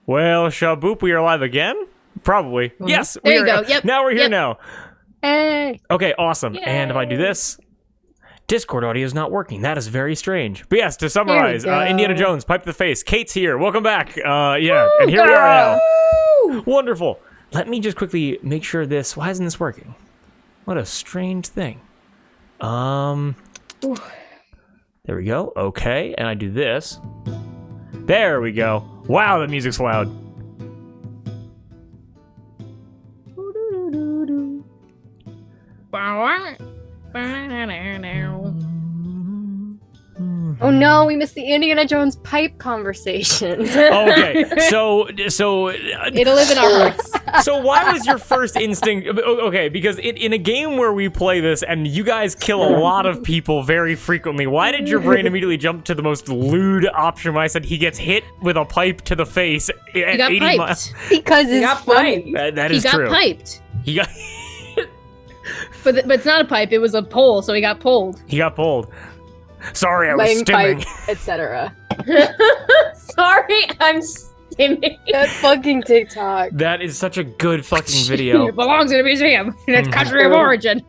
Well, Shaboop, we are live again? Probably. Mm-hmm. Yes, there you go. Yep. Now we're here now. Hey. Okay, awesome. Yay. And if I do this, Discord audio is not working. That is very strange. But yes, to summarize, Indiana Jones, pipe to the face. Kate's here. Welcome back. Yeah, Woo, and here we are now. Woo! Wonderful. Let me just quickly make sure this... Why isn't this working? What a strange thing. There we go. Okay, and I do this. There we go. Wow, that music's loud. Oh no, we missed the Indiana Jones pipe conversation. Okay, so it'll live in our hearts. So why was your first instinct? Okay, because in a game where we play this and you guys kill a lot of people very frequently, why did your brain immediately jump to the most lewd option when I said he gets hit with a pipe to the face at 80 miles? Because it's funny. That is true. He got piped. He got... But it's not a pipe, it was a pole, so he got pulled. He got pulled. Sorry, I was stimming. Etc. Sorry, I'm stimming. That fucking TikTok. That is such a good fucking video. It belongs in a museum in its country of origin.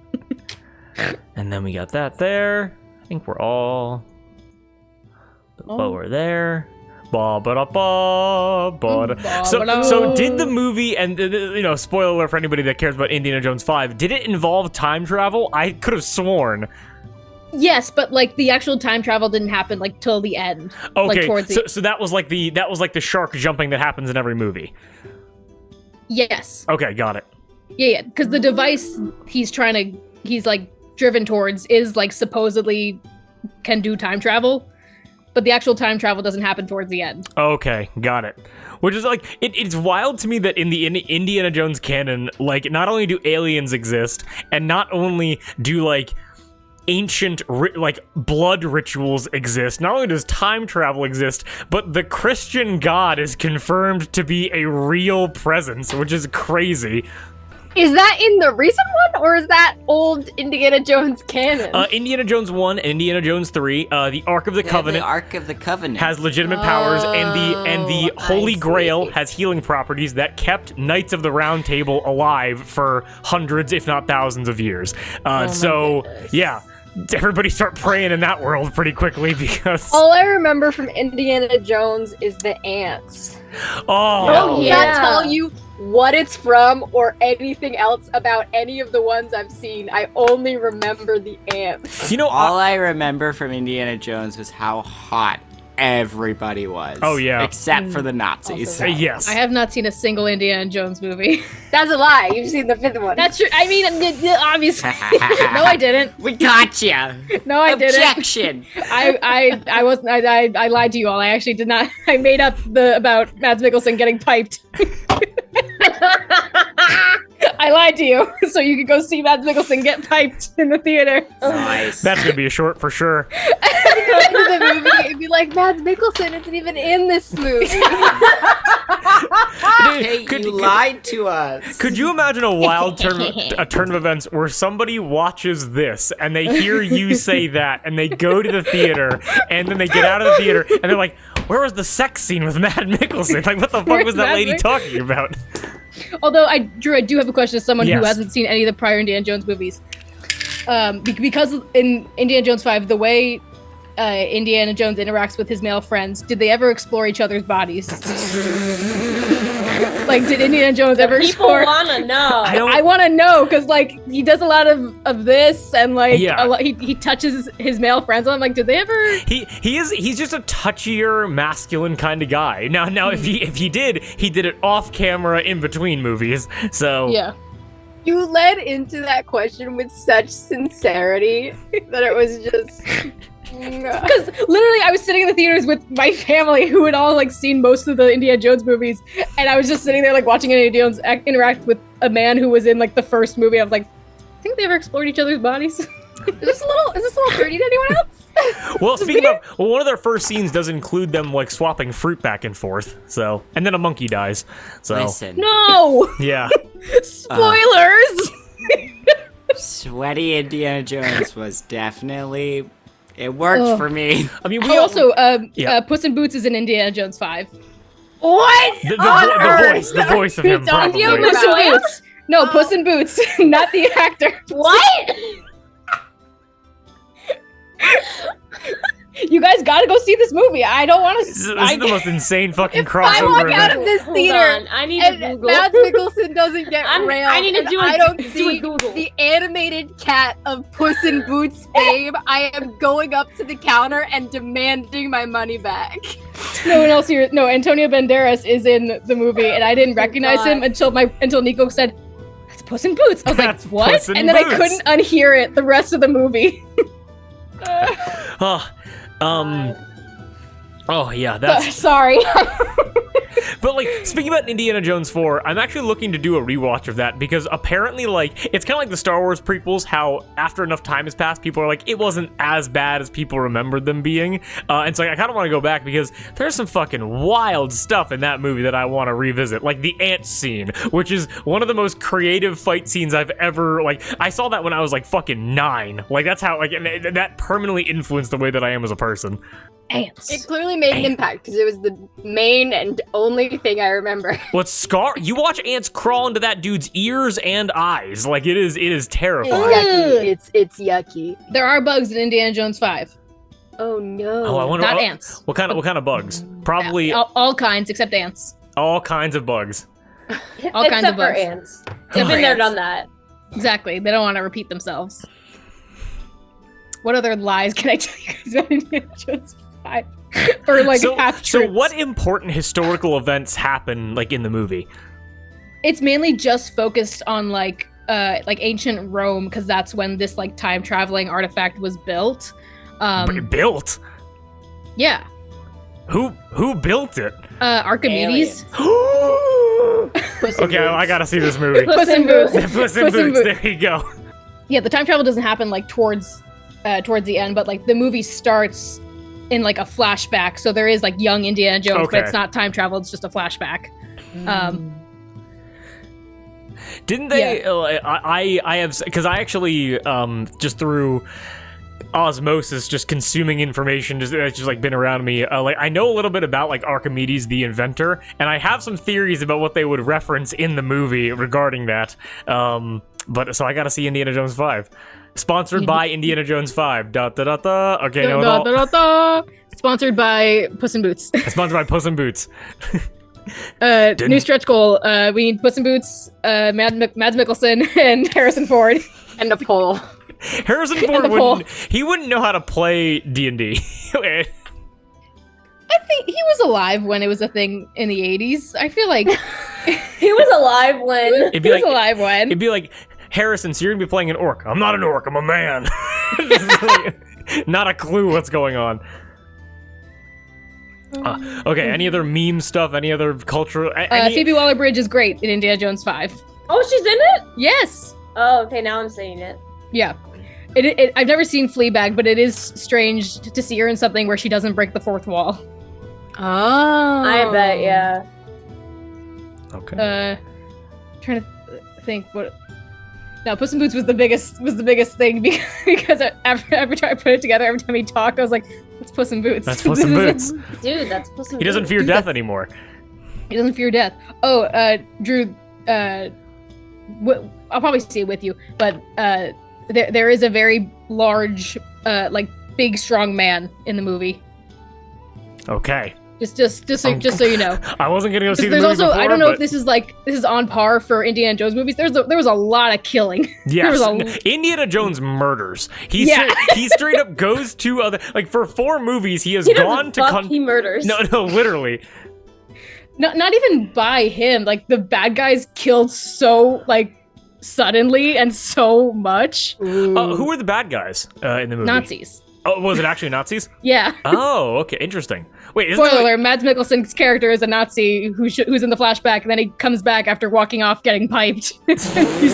And then we got that there. I think we're all lower there. So did the movie, and spoiler alert for anybody that cares about Indiana Jones 5, did it involve time travel? I could have sworn. Yes, but like the actual time travel didn't happen like till the end. Okay, like, so that was like the shark jumping that happens in every movie. Yes. Okay, got it. Yeah, because the device he's like driven towards is like supposedly can do time travel, but the actual time travel doesn't happen towards the end. Okay, got it. Which is like, it's wild to me that in the Indiana Jones canon, like, not only do aliens exist, and not only do like ancient blood rituals exist, not only does time travel exist, but the Christian God is confirmed to be a real presence, which is crazy. Is that in the recent one, or is that old Indiana Jones canon? Indiana Jones 1 and Indiana Jones 3, the Ark of the Covenant. The Ark of the Covenant has legitimate powers, and the Holy Grail has healing properties that kept Knights of the Round Table alive for hundreds, if not thousands of years. Yeah. Everybody start praying in that world pretty quickly because... All I remember from Indiana Jones is the ants. Oh, I can't tell you what it's from or anything else about any of the ones I've seen. I only remember the ants. All I remember from Indiana Jones was how hot everybody was. Oh, yeah. Except for the Nazis. Yes. I have not seen a single Indiana Jones movie. That's a lie. You've seen the fifth one. That's true. I mean, obviously. No, I didn't. We got you. No, I didn't. Objection. I wasn't. I lied to you all. I actually did not. I made up about Mads Mikkelsen getting piped. I lied to you, so you could go see Mads Mikkelsen get piped in the theater. Nice. That's gonna be a short for sure. The movie, it'd be like, Mads Mikkelsen isn't even in this movie. Hey, you lied to us. Could you imagine a wild turn of events where somebody watches this and they hear you say that and they go to the theater and then they get out of the theater and they're like, where was the sex scene with Mads Mikkelsen? Like, what the fuck was that lady talking about? Although, Drew, I do have a question as someone who hasn't seen any of the prior Indiana Jones movies. Because in Indiana Jones 5, the way Indiana Jones interacts with his male friends, did they ever explore each other's bodies? Like, did Indiana Jones ever explore? People want to know. I want to know, because, like, he does a lot of this, and, like, he touches his male friends. I'm like, did they ever... He's just a touchier, masculine kind of guy. Now, if he did it off camera in between movies, so... Yeah. You led into that question with such sincerity that it was just... Because literally I was sitting in the theaters with my family who had all like seen most of the Indiana Jones movies, and I was just sitting there like watching Indiana Jones interact with a man who was in like the first movie. I was like, I think they ever explored each other's bodies. Is this a little dirty to anyone else? Well, speaking of, one of their first scenes does include them like swapping fruit back and forth. So, and then a monkey dies. So, listen. No. Yeah. Spoilers. Sweaty Indiana Jones was definitely. It worked for me. I mean, Puss in Boots is in Indiana Jones 5. What? The voice of him. Don't Probably. you Puss in Boots. No, Puss in Boots, not the actor. What? You guys gotta go see this movie. I don't want This to. is the most insane fucking I crossover walk out event. of this Hold theater on, I need to and Google. Mads Mikkelsen doesn't get railed. I need to and do a- I don't do a see Google. the animated cat of Puss in Boots fame. I am going up to the counter and demanding my money back. No one else here. No, Antonio Banderas is in the movie, and I didn't recognize him until Nico said, "That's Puss in Boots." I was That's like, "What?" Puss in And then Boots. I couldn't unhear it the rest of the movie. Oh yeah, that's. Sorry. But like, speaking about Indiana Jones 4, I'm actually looking to do a rewatch of that because apparently, like, it's kind of like the Star Wars prequels. How after enough time has passed, people are like, it wasn't as bad as people remembered them being. And so I kind of want to go back because there's some fucking wild stuff in that movie that I want to revisit, like the ant scene, which is one of the most creative fight scenes I've ever like. I saw that when I was like fucking 9. Like that's how like and that permanently influenced the way that I am as a person. Ants. It clearly made an impact because it was the main and only thing I remember. What's Scar? You watch ants crawl into that dude's ears and eyes. Like it is It's terrifying. yucky. It's yucky. There are bugs in Indiana Jones 5. Oh no. Oh, I wonder Not ants. What kind of bugs? Probably All kinds except ants. all kinds of bugs. All kinds of Except for bugs. ants. Except I've for been there, ants. done that. Exactly. They don't want to repeat themselves. What other lies can I tell you guys about Indiana Jones 5? Or like half so truths? what important historical events happen like in the movie? It's mainly just focused on like ancient Rome because that's when this like time traveling artifact was built. Built? Yeah. Who built it? Archimedes. Okay, I gotta see this movie. Puss in Boots. Puss in Puss in Boots. Boots. There you go. Yeah, the time travel doesn't happen like towards the end, but like the movie starts in like a flashback. So there is like young Indiana Jones, Okay. but it's not time travel, it's just a flashback. Didn't they? I have because I actually just through osmosis, just consuming information, just like been around me. Like I know a little bit about like Archimedes, the inventor, and I have some theories about what they would reference in the movie regarding that. But so I gotta see Indiana Jones 5. Sponsored by Indiana Jones 5. Da da da da. Okay, no, Da, da, da, da. Sponsored by Puss in Boots. sponsored by Puss in Boots. New stretch goal. We need Puss in Boots, Mads Mikkelsen, and Harrison Ford. And a pole. Harrison Ford wouldn't know how to play D&D. I think he was alive when it was a thing in the 80s. I feel like He was alive when. It'd be he was like alive when. it'd be like Harrison, so you're gonna be playing an orc. I'm not an orc. I'm a man. Not a clue what's going on. Okay, any other meme stuff? Any other cultural? Phoebe Waller-Bridge is great in Indiana Jones 5. Oh, she's in it? Yes. Oh, okay, now I'm saying it. Yeah. I've never seen Fleabag, but it is strange to see her in something where she doesn't break the fourth wall. Oh. I bet, yeah. Okay. Trying to think what. No, Puss in Boots was the biggest thing because every time I put it together, every time he talked, I was like, "That's Puss in Boots." That's Puss in Boots. Dude, that's Puss in He doesn't Boots. fear death anymore. He doesn't fear death. Oh, Drew. I'll probably see it with you, but there is a very large, like big, strong man in the movie. Okay. Just so you know. I wasn't gonna go see the There's movie also before, I don't know but if this is on par for Indiana Jones movies. There was a lot of killing. yes, there was Indiana Jones murders. He straight up goes to other like for 4 movies he has He gone doesn't to he murders. No, literally. not even by him. Like the bad guys killed so like suddenly and so much. Who were the bad guys in the movie? Nazis. Oh, was it actually Nazis? Yeah. Oh, okay, interesting. Wait, isn't Spoiler there, alert, Mads Mikkelsen's character is a Nazi who's in the flashback, and then he comes back after walking off getting piped. He's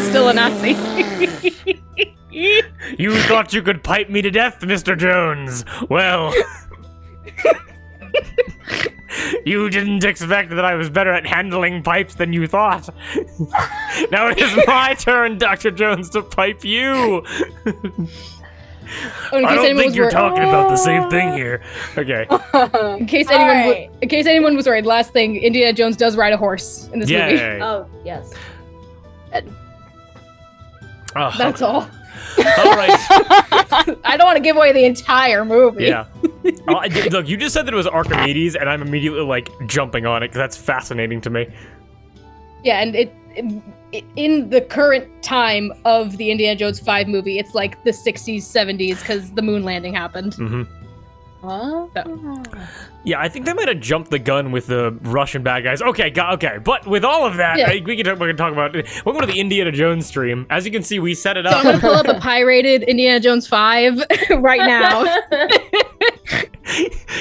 still a Nazi. You thought you could pipe me to death, Mr. Jones? Well, you didn't expect that I was better at handling pipes than you thought. Now it is my turn, Dr. Jones, to pipe you. Oh, in I case don't anyone think was you're worried. talking about the same thing here. Okay. In case All anyone, right. in case anyone was worried, last thing, Indiana Jones does ride a horse in this Yeah. movie. yeah, yeah. Oh, yes. Oh, That's okay. all. All right. I don't want to give away the entire movie. Yeah. Look, you just said that it was Archimedes, and I'm immediately like jumping on it because that's fascinating to me. Yeah, and it in the current time of the Indiana Jones 5 movie, it's like the 60s, 70s because the moon landing happened. Hmm. Oh. Yeah, I think they might have jumped the gun with the Russian bad guys. Okay, okay. But with all of that, Yeah. we can talk about. Welcome to the Indiana Jones stream. As you can see, we set it So I'm up. gonna pull up a pirated Indiana Jones 5 right now.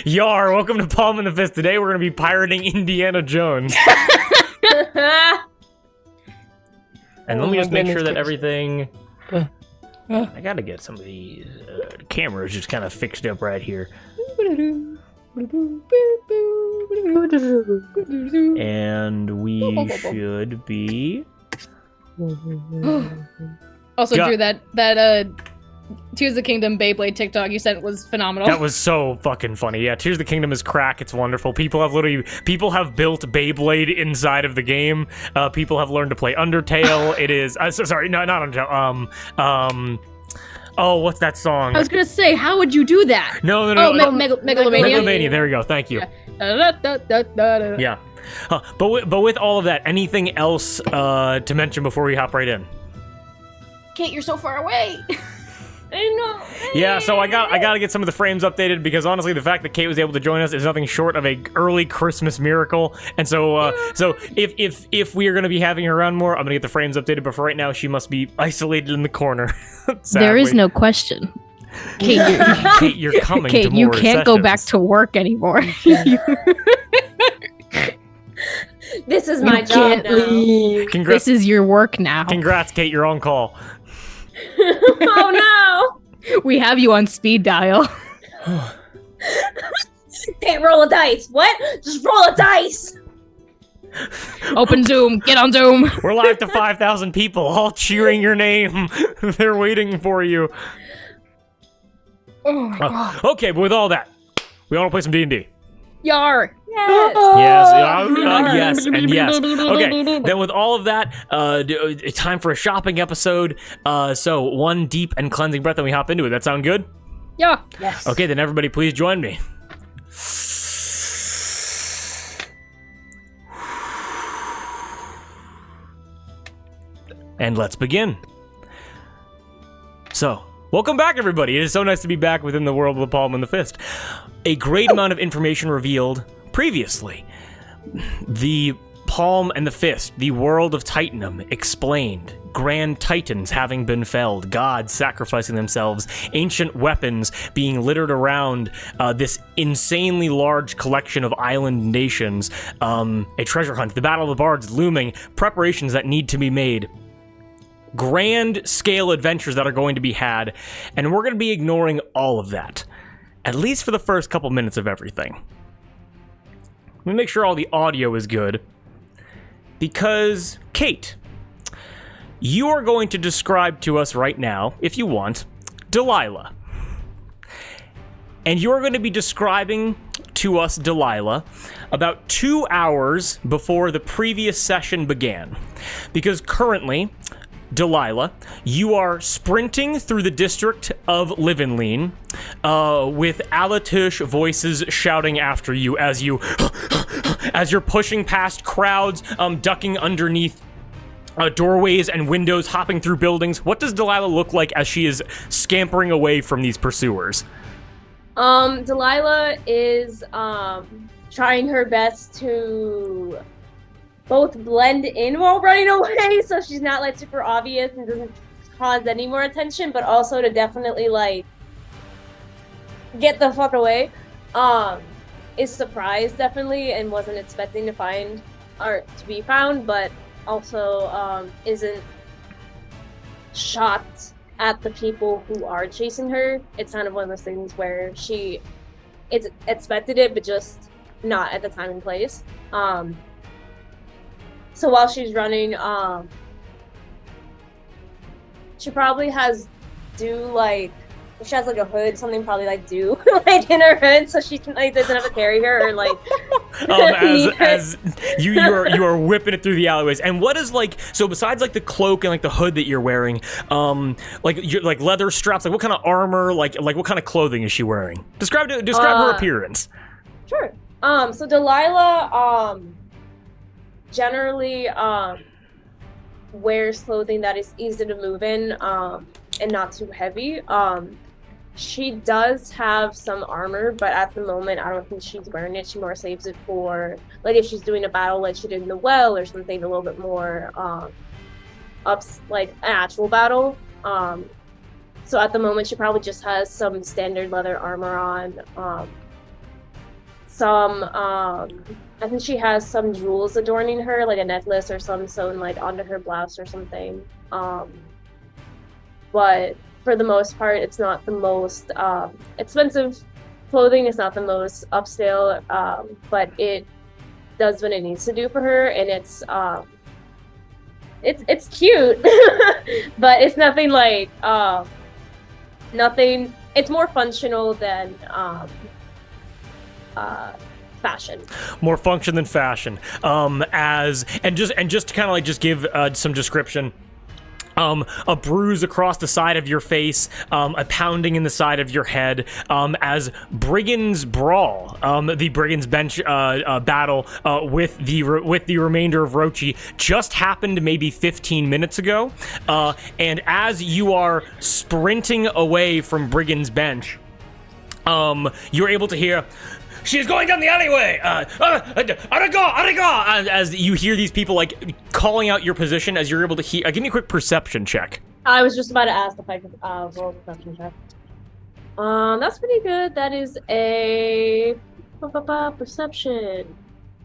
Yar, welcome to Palm in the Fist. Today we're gonna be pirating Indiana Jones. And let me Oh just my make sure goodness that everything. Uh. I gotta get some of these cameras just kind of fixed up right here. And we should be. Also, God. Drew, that Tears of the Kingdom Beyblade TikTok you sent was phenomenal. That was so fucking funny. Yeah, Tears of the Kingdom is crack. It's wonderful. People have built Beyblade inside of the game. People have learned to play Undertale. It is sorry, no, not Undertale. Oh, what's that song? I was gonna say, how would you do that? No. Oh, no. Megalomania. Megalomania. There we go. Thank you. Da-da-da-da-da-da. Yeah. But with all of that, anything else to mention before we hop right in? Kate, you're so far away. I know. Yeah, so I gotta get some of the frames updated because honestly, the fact that Kate was able to join us is nothing short of a early Christmas miracle. And so, if we are gonna be having her around more, I'm gonna get the frames updated. But for right now, she must be isolated in the corner. There is no question. Kate, Kate, you're coming. Kate, to more you can't go back sessions. to work anymore. This is my job now. Congrats, This is your work now. congrats, Kate. You're on call. Oh We have you on speed dial. no! Hey, roll a dice. What? Just roll a dice. Open Zoom. Get on Zoom. We're live to 5,000 people, all cheering your name. They're waiting for you. Oh my god. Okay, but with all that, we want to play some D&D. Yar. Yes. Yes, and yes. Okay, then with all of that, time for a shopping episode. So one deep and cleansing breath, and we hop into it. That sound good? Yeah. Yes. Okay, then everybody please join me. And let's begin. So, welcome back, everybody. It is so nice to be back within the world of the Palm and the Fist. A great amount of information revealed previously. The Palm and the Fist, the world of Titanum, explained. Grand titans having been felled, gods sacrificing themselves, ancient weapons being littered around this insanely large collection of island nations, a treasure hunt, the Battle of the Bards looming, preparations that need to be made. Grand scale adventures that are going to be had, and we're going to be ignoring all of that, at least for the first couple minutes of everything. Let me make sure all the audio is good, because Kate, you are going to describe to us right now, if you want, Delilah. And you're going to be describing to us Delilah about 2 hours before the previous session began, because currently, Delilah, you are sprinting through the district of Livenleen with Alatush voices shouting after you as you're pushing past crowds, ducking underneath doorways and windows, hopping through buildings. What does Delilah look like as she is scampering away from these pursuers? Delilah is trying her best to both blend in while running away, so she's not like super obvious and doesn't cause any more attention, but also to definitely like get the fuck away. Is surprised definitely and wasn't expecting to find or to be found, but also isn't shocked at the people who are chasing her. It's kind of one of those things where she it's expected it, but just not at the time and place. So while she's running, she probably has do like if she has like a hood, something probably like do like in her hood, so she can like doesn't have to carry her or like. As you are whipping it through the alleyways, and what is like so besides like the cloak and like the hood that you're wearing, like you're like leather straps, like what kind of armor, like what kind of clothing is she wearing? Describe her appearance. Sure. So Delilah, generally, wears clothing that is easy to move in, and not too heavy. She does have some armor, but at the moment, I don't think she's wearing it. She more saves it for, like, if she's doing a battle like she did in the well or something a little bit more, like, an actual battle. So at the moment, she probably just has some standard leather armor on. I think she has some jewels adorning her, like a necklace or some sewn, like, onto her blouse or something. But for the most part, it's not the most expensive clothing. It's not the most upscale, but it does what it needs to do for her, and it's cute, but it's nothing like nothing. It's more functional than fashion. More function than fashion. Just to kind of like just give some description. A bruise across the side of your face, a pounding in the side of your head, as Brigands Brawl, the Brigands Bench battle with the remainder of Rochi just happened maybe 15 minutes ago, and as you are sprinting away from Brigands Bench, you're able to hear, "She's going down the alleyway! Arigo! As you hear these people, like, calling out your position as you're able to hear. Give me a quick perception check. I was just about to ask if I could roll a perception check. That's pretty good. That is a perception.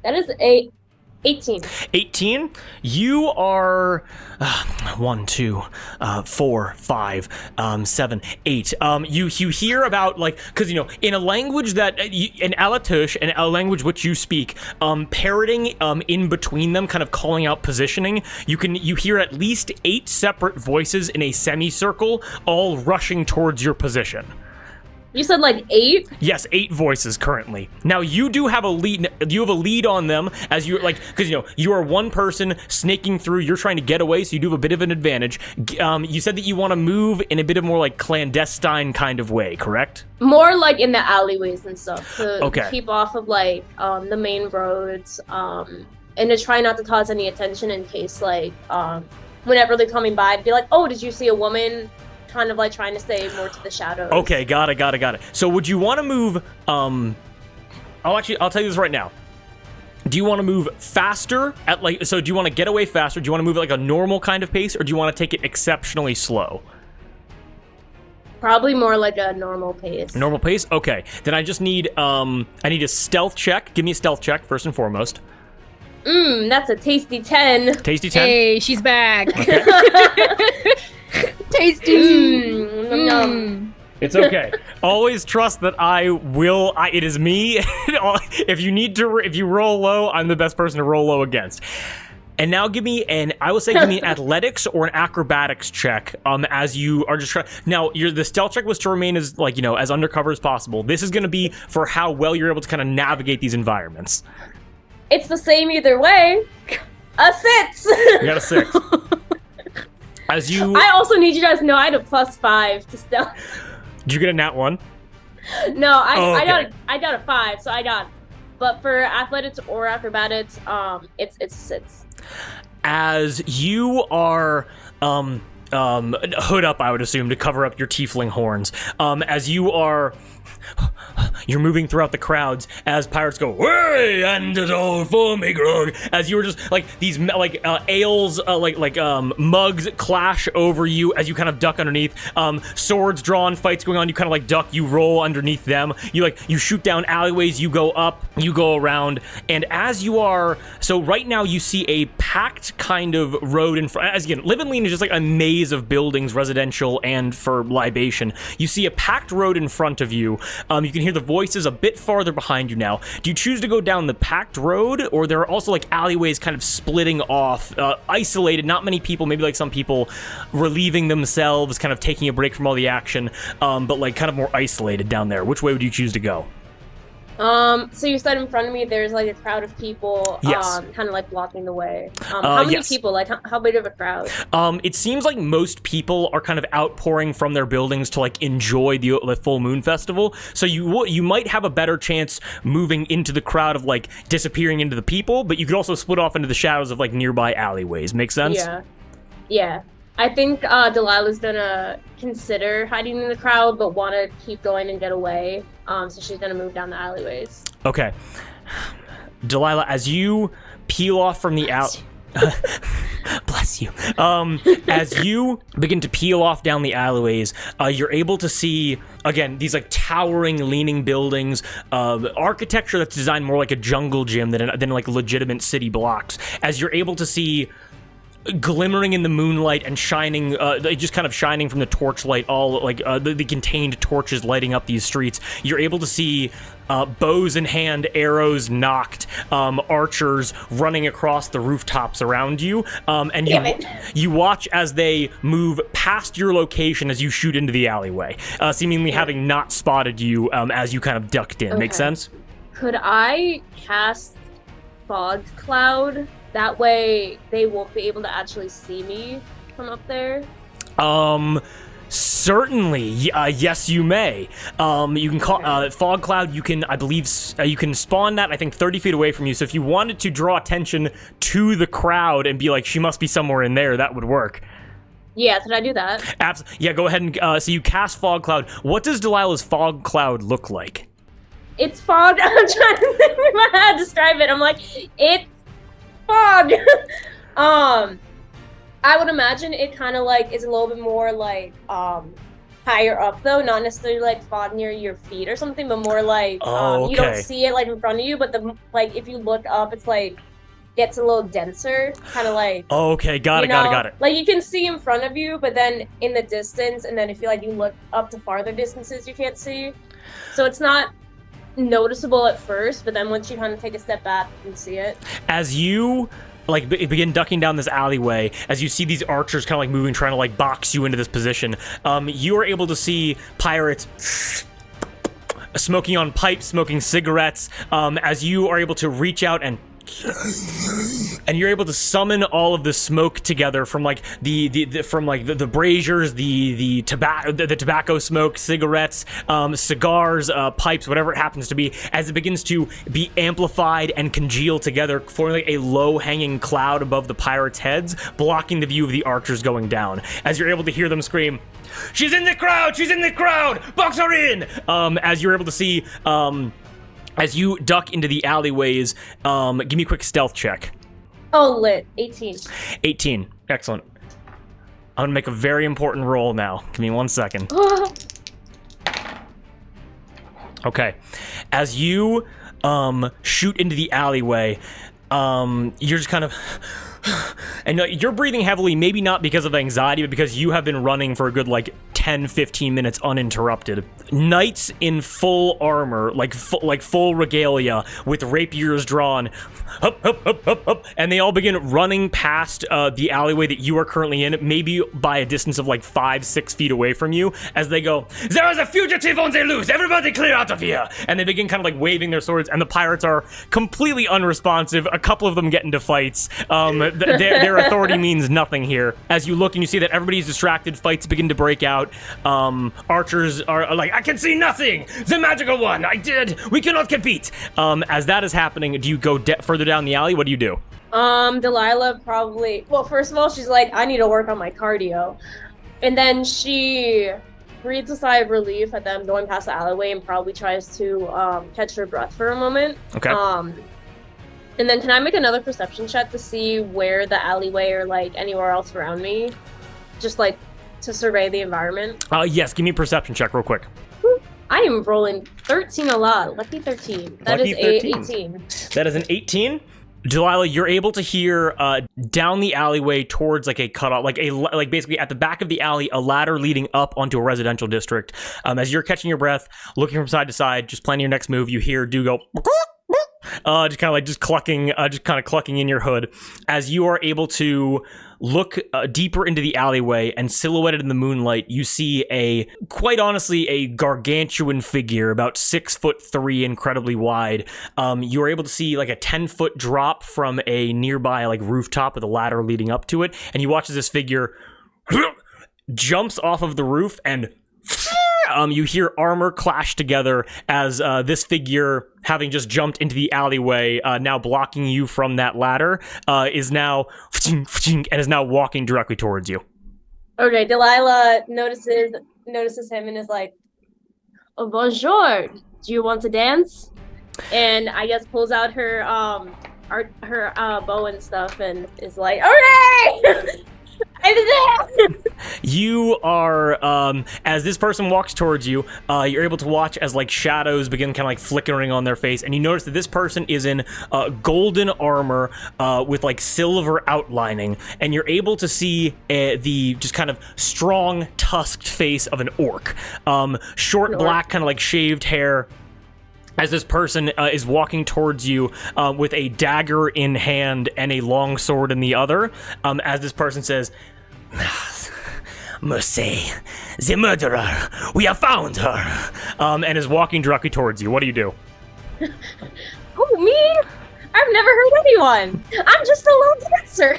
That is a 18. 18? You are 1, 2, 4, 5, 7, 8. You hear about, like, because, you know, in a language that in Alatush, and a language which you speak, parroting in between them, kind of calling out positioning, you hear at least 8 separate voices in a semicircle, all rushing towards your position. You said like 8? Yes, 8 voices currently. Now you do have a lead. You have a lead on them as you like, because you know you are one person snaking through. You're trying to get away, so you do have a bit of an advantage. You said that you want to move in a bit of more like clandestine kind of way, correct? More like in the alleyways and stuff to Okay. keep off of like the main roads, and to try not to cause any attention in case like whenever they're coming by, to be like, oh, did you see a woman? Kind of like trying to stay more to the shadows. Okay, got it. So would you want to move, I'll tell you this right now. Do you want to move faster so do you want to get away faster? Do you want to move at like a normal kind of pace, or do you want to take it exceptionally slow? Probably more like a normal pace. Normal pace? Okay. Then I just need, I need a stealth check. Give me a stealth check first and foremost. That's a tasty 10. Tasty 10? Hey, she's back. Okay. Tasty. It's okay. Always trust that it is me. If you roll low, I'm the best person to roll low against. And now give me an athletics or an acrobatics check, as you are just trying. Now, the stealth check was to remain as, like, you know, as undercover as possible. This is going to be for how well you're able to kind of navigate these environments. It's the same either way. A 6. You got a 6. I also need you guys to know I had a +5 to stealth. Did you get a nat 1? No, okay. I got a 5, so I got. But for athletics or acrobatics, it's 6. As you are hood up, I would assume, to cover up your tiefling horns. As you're moving throughout the crowds as pirates go, "Way and it all for me, Grog!" As you were just like these ales, mugs clash over you as you kind of duck underneath. Swords drawn, fights going on. You kind of like duck. You roll underneath them. You shoot down alleyways. You go up. You go around. And as you are, so right now you see a packed kind of road in front. As again, Live and Lean is just like a maze of buildings, residential and for libation. You see a packed road in front of you. You can hear the voice voices a bit farther behind you now. Do you choose to go down the packed road, or there are also like alleyways kind of splitting off, isolated, not many people, maybe like some people relieving themselves, kind of taking a break from all the action, but like kind of more isolated down there? Which way would you choose to go? So you said in front of me there's like a crowd of people, Yes. kind of like blocking the way. How many yes. people? Like how big of a crowd? It seems like most people are kind of outpouring from their buildings to like enjoy the full moon festival. So you might have a better chance moving into the crowd of like disappearing into the people, but you could also split off into the shadows of like nearby alleyways. Make sense? Yeah. I think Delilah's gonna consider hiding in the crowd, but want to keep going and get away. So she's gonna move down the alleyways. Okay. Delilah, as you peel off from the bless you. As you begin to peel off down the alleyways, you're able to see, again, these like towering, leaning buildings, architecture that's designed more like a jungle gym than like legitimate city blocks. As you're able to see, glimmering in the moonlight and shining, just kind of shining from the torchlight, all like the contained torches lighting up these streets, you're able to see bows in hand, arrows knocked, archers running across the rooftops around you, and you watch as they move past your location as you shoot into the alleyway, seemingly having not spotted you as you kind of ducked in. Okay. Make sense? Could I cast fog cloud? That way they won't be able to actually see me from up there. Certainly. Yes, you may. You can call fog cloud. You can, I believe, you can spawn that, I think, 30 feet away from you. So if you wanted to draw attention to the crowd and be like, she must be somewhere in there, that would work. Yeah, could I do that? Absolutely. Yeah, go ahead and so you cast fog cloud. What does Delilah's fog cloud look like? It's fog. I'm trying to think in my head describe it. I'm like, it's fog. I would imagine it kind of like is a little bit more like higher up though, not necessarily like fog near your feet or something, but more like you don't see it like in front of you, but the like if you look up, it's like gets a little denser, kind of like. Okay, got it. Like you can see in front of you, but then in the distance, and then if you like you look up to farther distances, you can't see. So it's not noticeable at first, but then once you kind of take a step back, you can see it. As you like begin ducking down this alleyway, as you see these archers kind of like moving, trying to like box you into this position, you are able to see pirates smoking on pipes, smoking cigarettes, as you are able to reach out and you're able to summon all of the smoke together from like the braziers, the tobacco smoke, cigarettes, cigars, pipes, whatever it happens to be, as it begins to be amplified and congeal together, forming a low-hanging cloud above the pirates' heads, blocking the view of the archers going down. As you're able to hear them scream, "She's in the crowd! She's in the crowd! Box her in!" As you're able to see, as you duck into the alleyways, give me a quick stealth check. Oh, lit. 18. 18. Excellent. I'm gonna make a very important roll now. Give me 1 second. Okay. As you shoot into the alleyway, you're just kind of and you're breathing heavily, maybe not because of anxiety, but because you have been running for a good like 10-15 minutes uninterrupted. Knights in full armor, like full regalia, with rapiers drawn, up, and they all begin running past the alleyway that you are currently in, maybe by a distance of like 5-6 feet away from you, as they go, "There is a fugitive on the loose! Everybody clear out of here!" And they begin kind of like waving their swords, and the pirates are completely unresponsive. A couple of them get into fights. Their authority means nothing here. As you look and you see that everybody's distracted, fights begin to break out. Archers are like, "I can see nothing! The magical one! We cannot compete!" As that is happening, do you go further down the alley? What do you do? Delilah probably, well, first of all, she's like, "I need to work on my cardio." And then she breathes a sigh of relief at them going past the alleyway and probably tries to catch her breath for a moment. Okay. And then can I make another perception check to see where the alleyway or like anywhere else around me? Just like to survey the environment? Yes, give me a perception check real quick. I am rolling 13 a lot. Lucky 13. That Lucky is 13. 18. That is an 18? Delilah, you're able to hear down the alleyway towards like a cutoff, like basically at the back of the alley, a ladder leading up onto a residential district. As you're catching your breath, looking from side to side, just planning your next move, you hear do go. Just kind of clucking in your hood as you are able to look deeper into the alleyway, and silhouetted in the moonlight, you see quite honestly, a gargantuan figure, about 6'3", incredibly wide. You're able to see like a 10-foot drop from a nearby like rooftop with a ladder leading up to it, and you watch as this figure jumps off of the roof, and you hear armor clash together as this figure, having just jumped into the alleyway, now blocking you from that ladder, is now and is now walking directly towards you. Okay, Delilah notices him and is like, "Oh, bonjour. Do you want to dance?" And I guess pulls out her bow and stuff and is like, "Okay." You are, as this person walks towards you, you're able to watch as like shadows begin kind of like flickering on their face, and you notice that this person is in golden armor with like silver outlining, and you're able to see the just kind of strong tusked face of an orc. Short black kind of like shaved hair, as this person is walking towards you with a dagger in hand and a long sword in the other, as this person says, "Mercy, the murderer, we have found her," and is walking directly towards you. What do you do? Oh, me? I've never heard anyone. I'm just a lone dancer.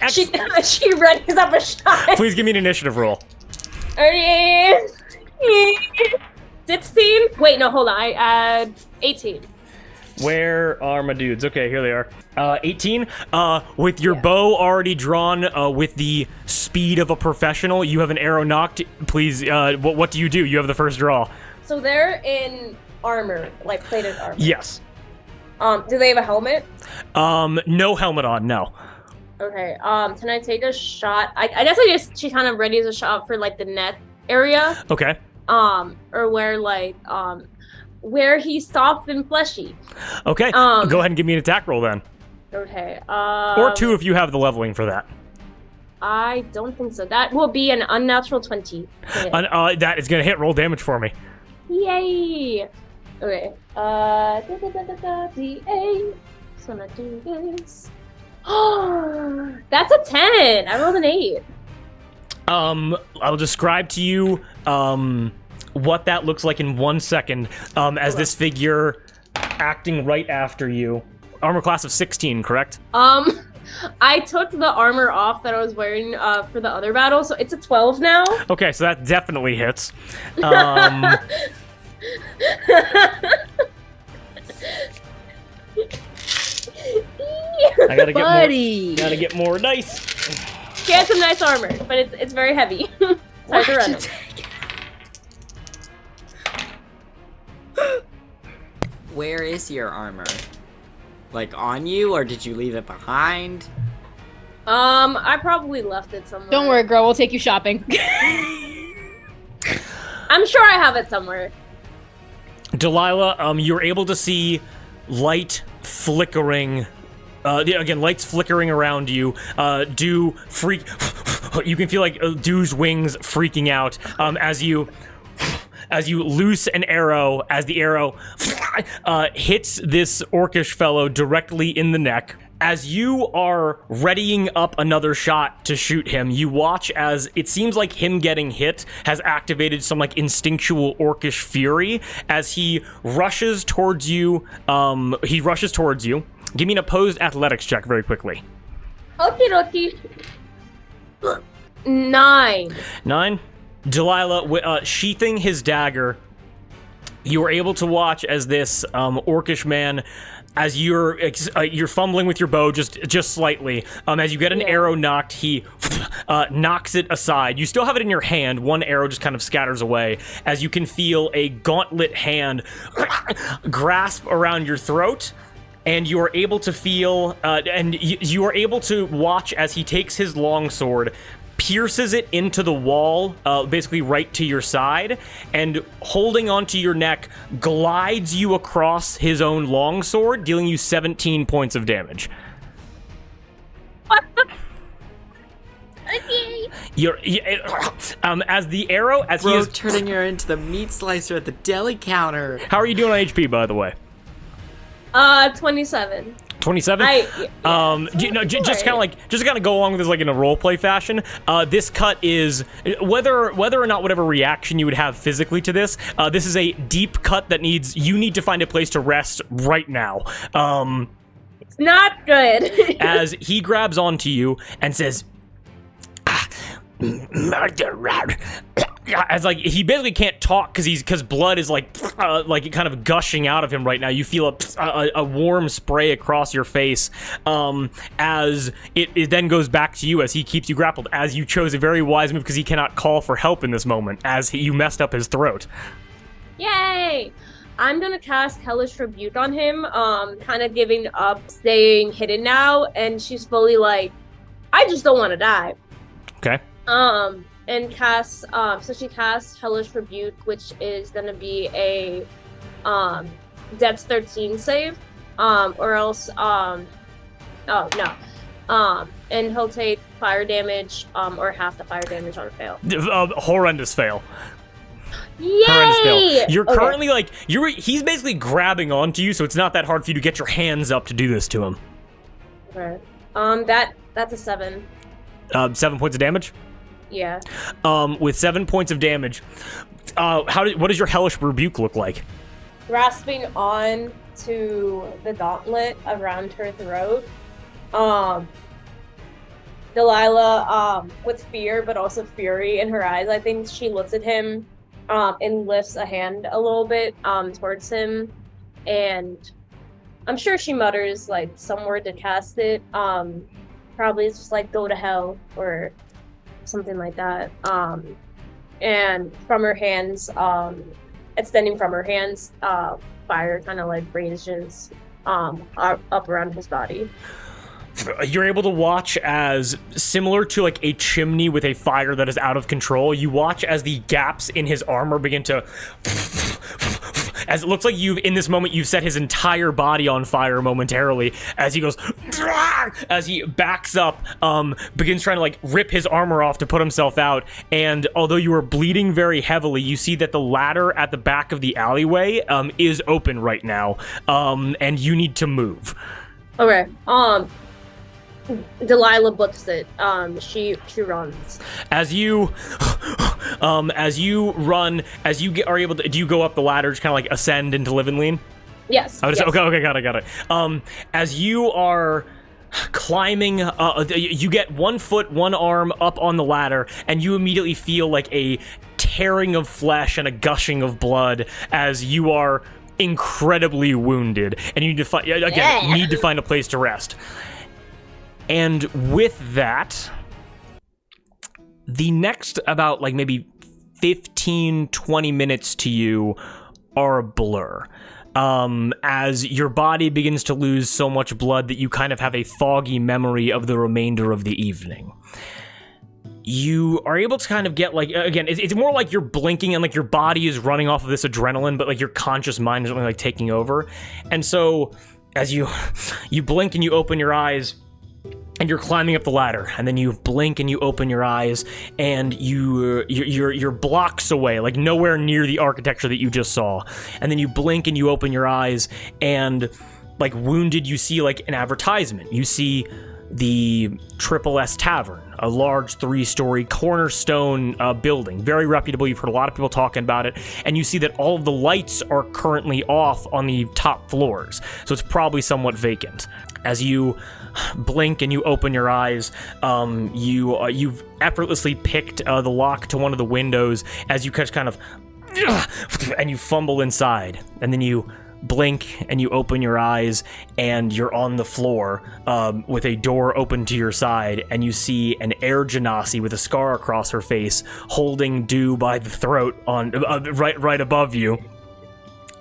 She readies up a shot. Please give me an initiative roll. 16? Wait, no, hold on. I add 18. Where are my dudes? Okay, here they are. 18. With your bow already drawn, with the speed of a professional, you have an arrow knocked. Please, what do? You have the first draw. So they're in armor, like plated armor. Yes. Do they have a helmet? No helmet on, no. Okay, can I take a shot? I guess she kind of readies a shot for like the net area. Okay. Or where he's soft and fleshy. Okay, go ahead and give me an attack roll then. Okay, or 2 if you have the leveling for that. I don't think so. That will be an unnatural 20. That is gonna hit. Roll damage for me. Yay! Okay, D8. So I'm gonna do this. Oh, that's a 10! I rolled an 8. I'll describe to you, what that looks like in 1 second, as this figure acting right after you. Armor class of 16, correct? I took the armor off that I was wearing for the other battle, so it's a 12 now. Okay, so that definitely hits. I gotta get more dice. She has some nice armor, but it's very heavy. It's hard to run. Where is your armor? Like on you, or did you leave it behind? I probably left it somewhere. Don't worry, girl. We'll take you shopping. I'm sure I have it somewhere. Delilah, you're able to see light flickering. Again, lights flickering around you. Dew freak. You can feel like Dew's wings freaking out as you loose an arrow. As the arrow hits this orcish fellow directly in the neck. As you are readying up another shot to shoot him, you watch as it seems like him getting hit has activated some like instinctual orcish fury as he rushes towards you. Give me an opposed athletics check very quickly. Okie dokie. 9. 9? Delilah, sheathing his dagger, you are able to watch as this orcish man, as you're fumbling with your bow just slightly, as you get an arrow knocked, he knocks it aside. You still have it in your hand. One arrow just kind of scatters away as you can feel a gauntlet hand grasp around your throat. And you are able to feel, you are able to watch as he takes his long sword, pierces it into the wall, basically right to your side, and holding onto your neck, glides you across his own longsword, dealing you 17 points of damage. What the? Okay. As the arrow, as he Bro, is... turning her into the meat slicer at the deli counter. How are you doing on HP, by the way? 27. 27. Just kind of go along with this like in a role play fashion. This cut is whether or not whatever reaction you would have physically to this. This is a deep cut that you need to find a place to rest right now. It's not good. As he grabs onto you and says, murderer. As like he basically can't talk because blood is like kind of gushing out of him right now. You feel a warm spray across your face as it then goes back to you as he keeps you grappled, as you chose a very wise move because he cannot call for help in this moment as you messed up his throat. Yay! I'm gonna cast Hellish Rebuke on him, kind of giving up staying hidden now, and she's fully like, I just don't want to die. Okay. And cast, so she casts Hellish Rebuke, which is gonna be a, Dex 13 save, or else, and he'll take fire damage, or half the fire damage on a fail. Horrendous fail. Yay! You're currently he's basically grabbing onto you, so it's not that hard for you to get your hands up to do this to him. Okay. That's a 7. 7 points of damage? Yeah. With 7 points of damage, what does your Hellish Rebuke look like? Grasping on to the gauntlet around her throat. Delilah, with fear but also fury in her eyes, I think she looks at him, and lifts a hand a little bit, towards him, and I'm sure she mutters like some word to cast it. Probably it's just like go to hell or something like that. And from her hands, extending from her hands, fire kind of like ranges up around his body. You're able to watch as, similar to like a chimney with a fire that is out of control, you watch as the gaps in his armor begin to, as it looks like in this moment you've set his entire body on fire momentarily, as he goes, as he backs up, begins trying to like rip his armor off to put himself out, and although you are bleeding very heavily, you see that the ladder at the back of the alleyway is open right now, and you need to move. Okay. Delilah books it. She runs. As you run, are able to, do you go up the ladder, just kind of like ascend into Live and Lean? Yes. Okay, got it. As you are climbing, you get 1 foot, 1 arm up on the ladder, and you immediately feel like a tearing of flesh and a gushing of blood as you are incredibly wounded, and you need to find a place to rest. And with that, the next about like maybe 15-20 minutes to you are a blur, as your body begins to lose so much blood that you kind of have a foggy memory of the remainder of the evening. You are able to kind of get like, again, it's more like you're blinking and like your body is running off of this adrenaline, but like your conscious mind is only like taking over. And so as you blink and you open your eyes, and you're climbing up the ladder, and then you blink and you open your eyes, and you're blocks away, like nowhere near the architecture that you just saw. And then you blink and you open your eyes, and like wounded, you see like an advertisement. You see the Triple S Tavern, a large 3-story cornerstone building, very reputable. You've heard a lot of people talking about it, and you see that all of the lights are currently off on the top floors, so it's probably somewhat vacant. As you blink and you open your eyes, you've effortlessly picked the lock to one of the windows as you catch kind of, and you fumble inside, and then you blink and you open your eyes and you're on the floor with a door open to your side, and you see an air genasi with a scar across her face holding Dew by the throat on right above you.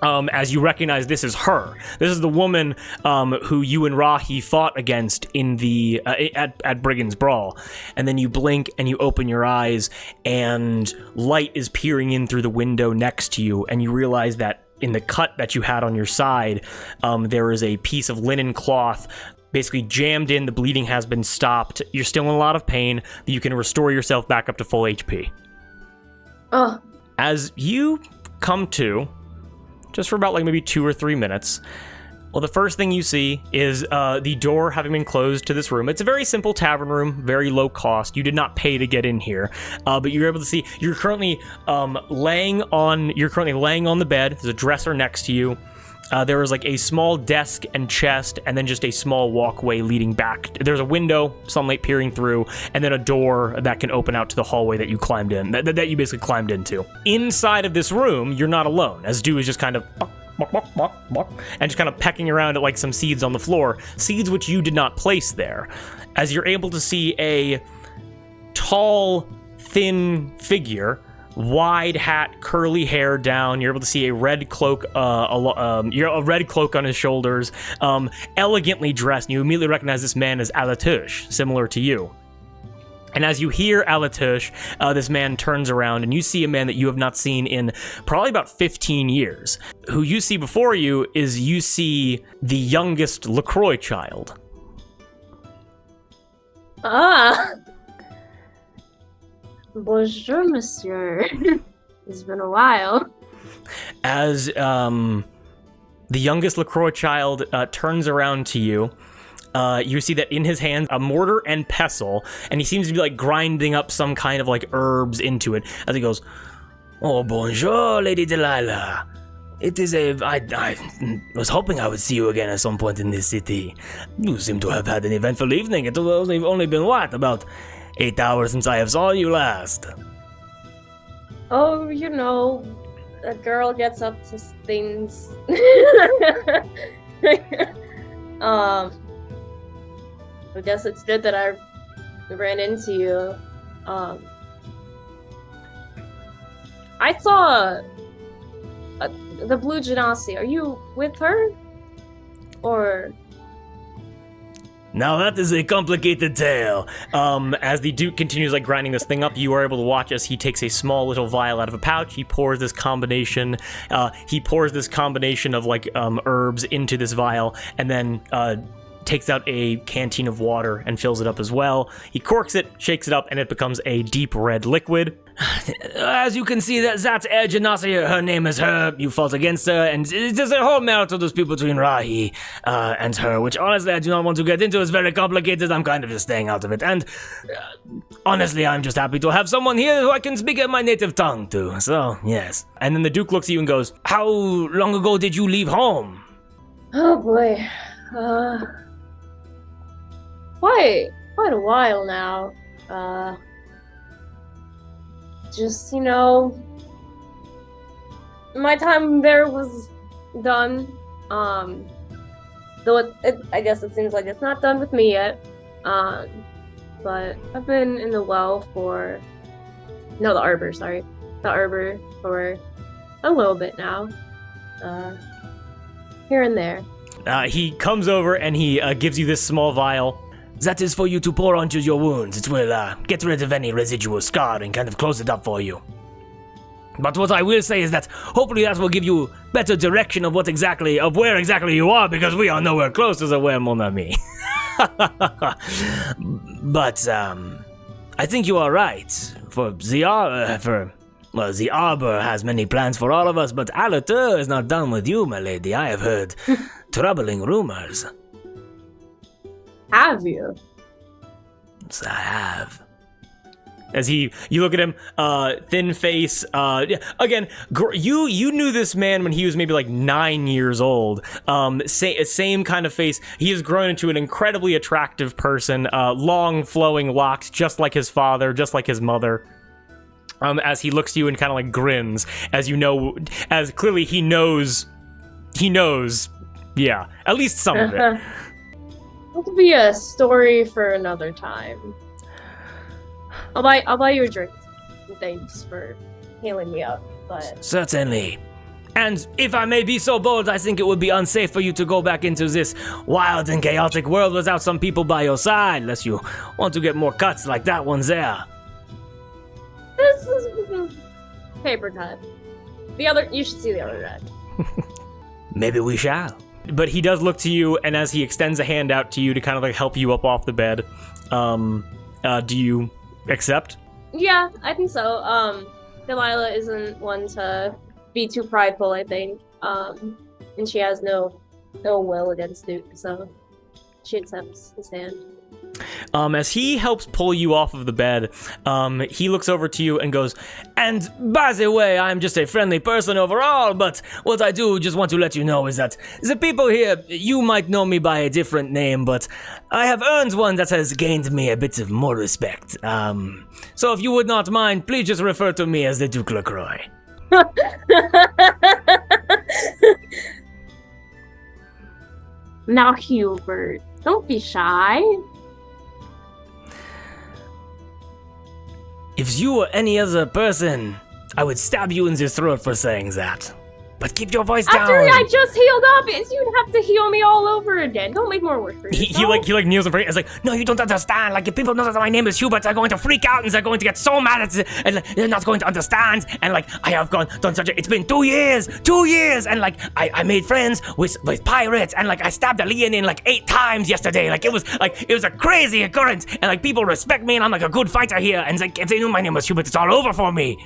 as you recognize this is her. This is the woman who you and Rahi fought against in the at Brigand's Brawl. And then you blink and you open your eyes, and light is peering in through the window next to you, and you realize that in the cut that you had on your side, there is a piece of linen cloth basically jammed in. The bleeding has been stopped. You're still in a lot of pain, but you can restore yourself back up to full HP. Oh. As you come to, just for about like maybe 2 or 3 minutes, well, the first thing you see is the door having been closed to this room. It's a very simple tavern room, very low cost. You did not pay to get in here, but you're able to see you're currently laying on the bed. There's a dresser next to you. There is like a small desk and chest, and then just a small walkway leading back. There's a window, sunlight peering through, and then a door that can open out to the hallway that you climbed in, that you basically climbed into. Inside of this room, you're not alone, as Dew is just kind of and just kind of pecking around at like some seeds on the floor, seeds which you did not place there. As you're able to see a tall, thin figure, wide hat, curly hair down. You're able to see a red cloak, a red cloak on his shoulders, elegantly dressed. And you immediately recognize this man as Alatush, similar to you. And as you hear Alatush, this man turns around, and you see a man that you have not seen in probably about 15 years. Who you see before you is you see the youngest LaCroix child. Ah. Bonjour, monsieur. It's been a while. As the youngest LaCroix child turns around to you, you see that in his hands a mortar and pestle, and he seems to be like grinding up some kind of like herbs into it. As he goes, "Oh, bonjour, Lady Delilah. It is I was hoping I would see you again at some point in this city. You seem to have had an eventful evening. It has only been what, about 8 hours since I have saw you last." Oh, you know, a girl gets up to things. I guess it's good that I ran into you. I saw the Blue Genasi. Are you with her? Or... Now that is a complicated tale. As the Duke continues like grinding this thing up, you are able to watch as he takes a small little vial out of a pouch. He pours this combination. Of like herbs into this vial, and then takes out a canteen of water and fills it up as well. He corks it, shakes it up, and it becomes a deep red liquid. As you can see, that's Genasi. Her name is her. You fought against her, and there's a whole marital dispute between Rahi and her, which honestly I do not want to get into. It's very complicated. I'm kind of just staying out of it. And honestly, I'm just happy to have someone here who I can speak in my native tongue to. So, yes. And then the Duke looks at you and goes, "How long ago did you leave home?" Oh boy. Quite a while now. Just, you know, my time there was done. Though I guess it seems like it's not done with me yet. But I've been in the well for... No, the arbor, sorry. The arbor for a little bit now. Here and there. He comes over and he gives you this small vial. That is for you to pour onto your wounds. It will get rid of any residual scar and kind of close it up for you. But what I will say is that hopefully that will give you better direction of where exactly you are, because we are nowhere close to the where, mon ami. But I think you are right. The arbor has many plans for all of us, but Alatur is not done with you, my lady. I have heard troubling rumors. Have you? Yes, I have. As you look at him, thin face. Again, you knew this man when he was maybe like 9 years old. Same kind of face. He has grown into an incredibly attractive person. Long flowing locks, just like his father, just like his mother. As he looks at you and kind of like grins, as you know, as clearly he knows. Yeah, at least some of it. It'll be a story for another time. I'll buy you a drink. Thanks for healing me up. But Certainly. And if I may be so bold, I think it would be unsafe for you to go back into this wild and chaotic world without some people by your side, unless you want to get more cuts like that one there. This is paper time. You should see the other red. Maybe we shall. But he does look to you, and as he extends a hand out to you to kind of like help you up off the bed, do you accept? Yeah, I think so. Delilah isn't one to be too prideful, I think. And she has no will against Duke, so she accepts his hand. As he helps pull you off of the bed, he looks over to you and goes, and by the way, I'm just a friendly person overall, but what I do just want to let you know is that the people here, you might know me by a different name, but I have earned one that has gained me a bit of more respect. So if you would not mind, please just refer to me as the Duke LaCroix. Now, Hubert, don't be shy. If you were any other person, I would stab you in the throat for saying that. But keep your voice down. After I just healed up, you'd have to heal me all over again. Don't make more work for yourself. He kneels in front of you. It's like, no, you don't understand. Like, if people know that my name is Hubert, they're going to freak out and they're going to get so mad at it, and like, they're not going to understand. And like, I have done such a. It's been 2 years, and like, I made friends with pirates, and like, I stabbed a Leonin like 8 times yesterday. Like, it was a crazy occurrence, and like, people respect me, and I'm like a good fighter here. And like, if they knew my name was Hubert, it's all over for me.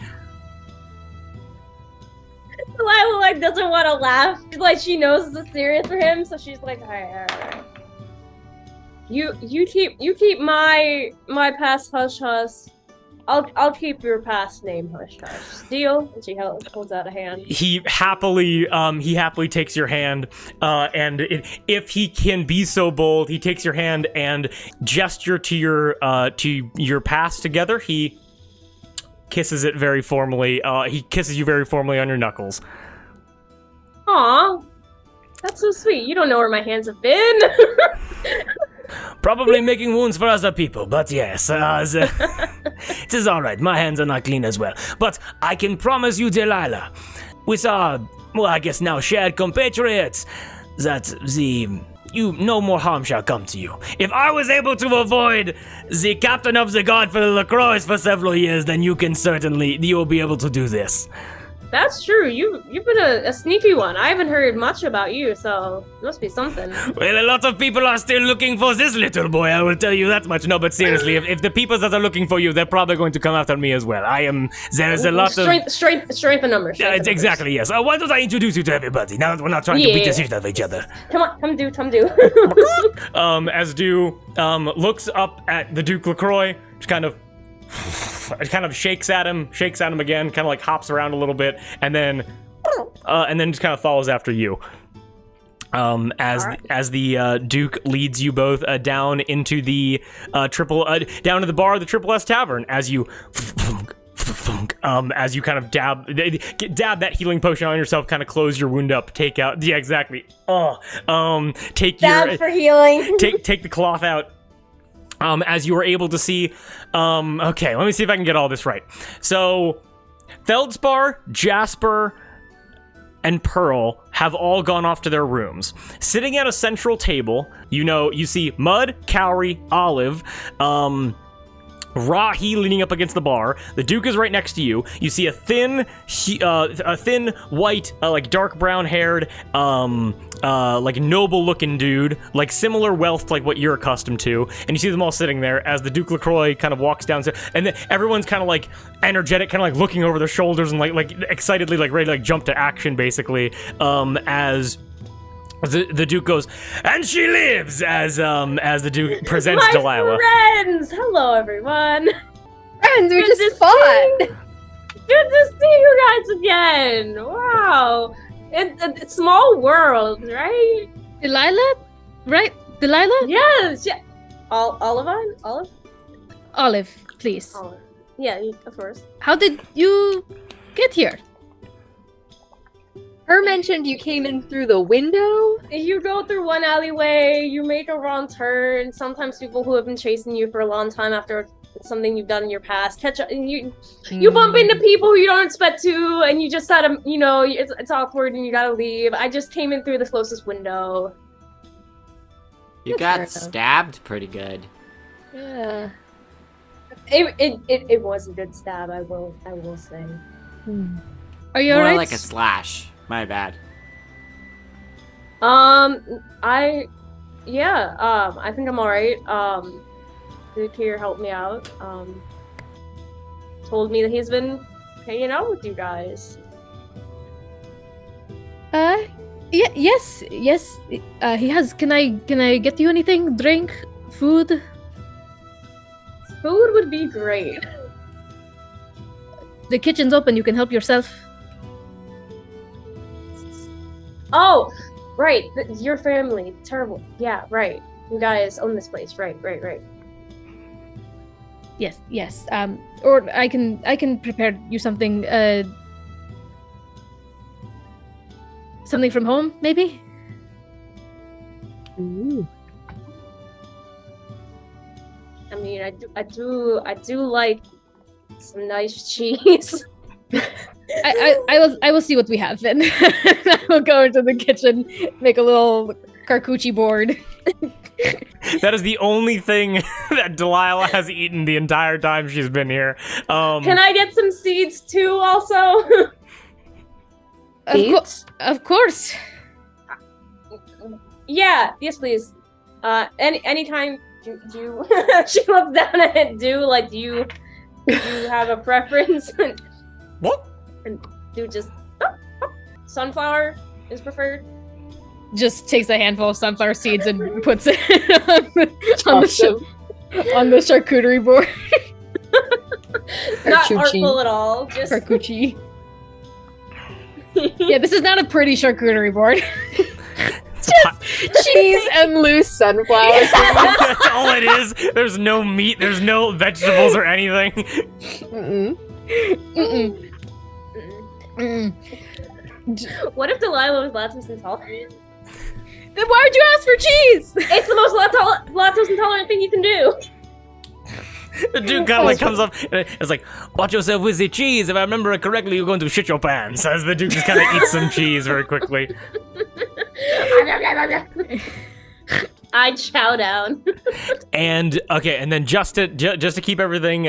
Delilah like doesn't want to laugh. She's like she knows it's serious for him, so she's like, all right. You keep my past hush hush. I'll keep your past name hush hush. Deal? And she holds out a hand. He happily takes your hand, and if he can be so bold, he takes your hand and gesture to your past together. He kisses it very formally. He kisses you very formally on your knuckles. Aw, that's so sweet. You don't know where my hands have been. Probably making wounds for other people, but yes, it is all right. My hands are not clean as well. But I can promise you, Delilah, with our, well, I guess now shared compatriots, that no more harm shall come to you. If I was able to avoid the captain of the guard for the LaCroix for several years, then you'll be able to do this. That's true. You've been a sneaky one. I haven't heard much about you, so it must be something. Well, a lot of people are still looking for this little boy, I will tell you that much. No, but seriously, if the people that are looking for you, they're probably going to come after me as well. There's a lot of... Strength in numbers. Exactly, yes. Why don't I introduce you to everybody, now that we're not trying to beat the shit out of each other. Come do. As Du looks up at the Duke LaCroix, just kind of shakes at him again, kind of like hops around a little bit, and then just kind of follows after you. As the Duke leads you both down into the down to the bar of the Triple S Tavern, as you kind of dab that healing potion on yourself, kind of close your wound up, take out, yeah, exactly. Take Dab for healing. take the cloth out. As you were able to see, okay, let me see if I can get all this right. So, Feldspar, Jasper, and Pearl have all gone off to their rooms. Sitting at a central table, you see Mud, Cowrie, Olive, Rahi leaning up against the bar. The Duke is right next to you. You see a thin white, like dark brown haired, like noble looking dude, like similar wealth to like what you're accustomed to. And you see them all sitting there as the Duke LaCroix kind of walks downstairs, and then everyone's kind of like energetic, kind of like looking over their shoulders and like excitedly like ready to like jump to action, basically. As the Duke goes, and she lives, as the Duke presents My Delilah. friends! Hello, everyone. Friends, we just fought. Good to see you guys again. Wow. It's a small world, right? Delilah? Right? Delilah? Yes. Yeah. Olive? Olive, please. Olive. Yeah, of course. How did you get here? Her mentioned you came in through the window. You go through one alleyway, you make a wrong turn. Sometimes people who have been chasing you for a long time after something you've done in your past catch up, and you bump into people who you don't expect to, and you just gotta, it's awkward and you gotta leave. I just came in through the closest window. You got stabbed pretty good. Yeah. It was a good stab, I will say. Are you More alright? like a slash. My bad. I think I'm alright. Here helped me out. Told me that he's been hanging out with you guys. Yes. He has. Can I get you anything? Drink? Food? Food would be great. The kitchen's open. You can help yourself. Oh, right. Your family. Terrible. Yeah, right. You guys own this place. Right. Yes. Or I can prepare you something. Something from home, maybe. Ooh. I mean, I do like some nice cheese. I will see what we have then. I will go into the kitchen, make a little charcuterie board. That is the only thing that Delilah has eaten the entire time she's been here. Can I get some seeds too, also? Of course. Yeah, yes, please. Anytime. Do you? She looks down at it. Do you have a preference? What? Do just sunflower is preferred. Just takes a handful of sunflower seeds and puts it on the charcuterie board. Not artful at all. Just Charcuterie. Yeah, this is not a pretty charcuterie board. Cheese and loose sunflowers. That's all it is. There's no meat. There's no vegetables or anything. What if Delilah was lactose intolerant? Then why would you ask for cheese? It's the most lactose intolerant thing you can do. The dude kind of like comes up and it's like, watch yourself with the cheese. If I remember it correctly, you're going to shit your pants. As the dude just kind of eats some cheese very quickly. I'd chow down. And okay, and then just to keep everything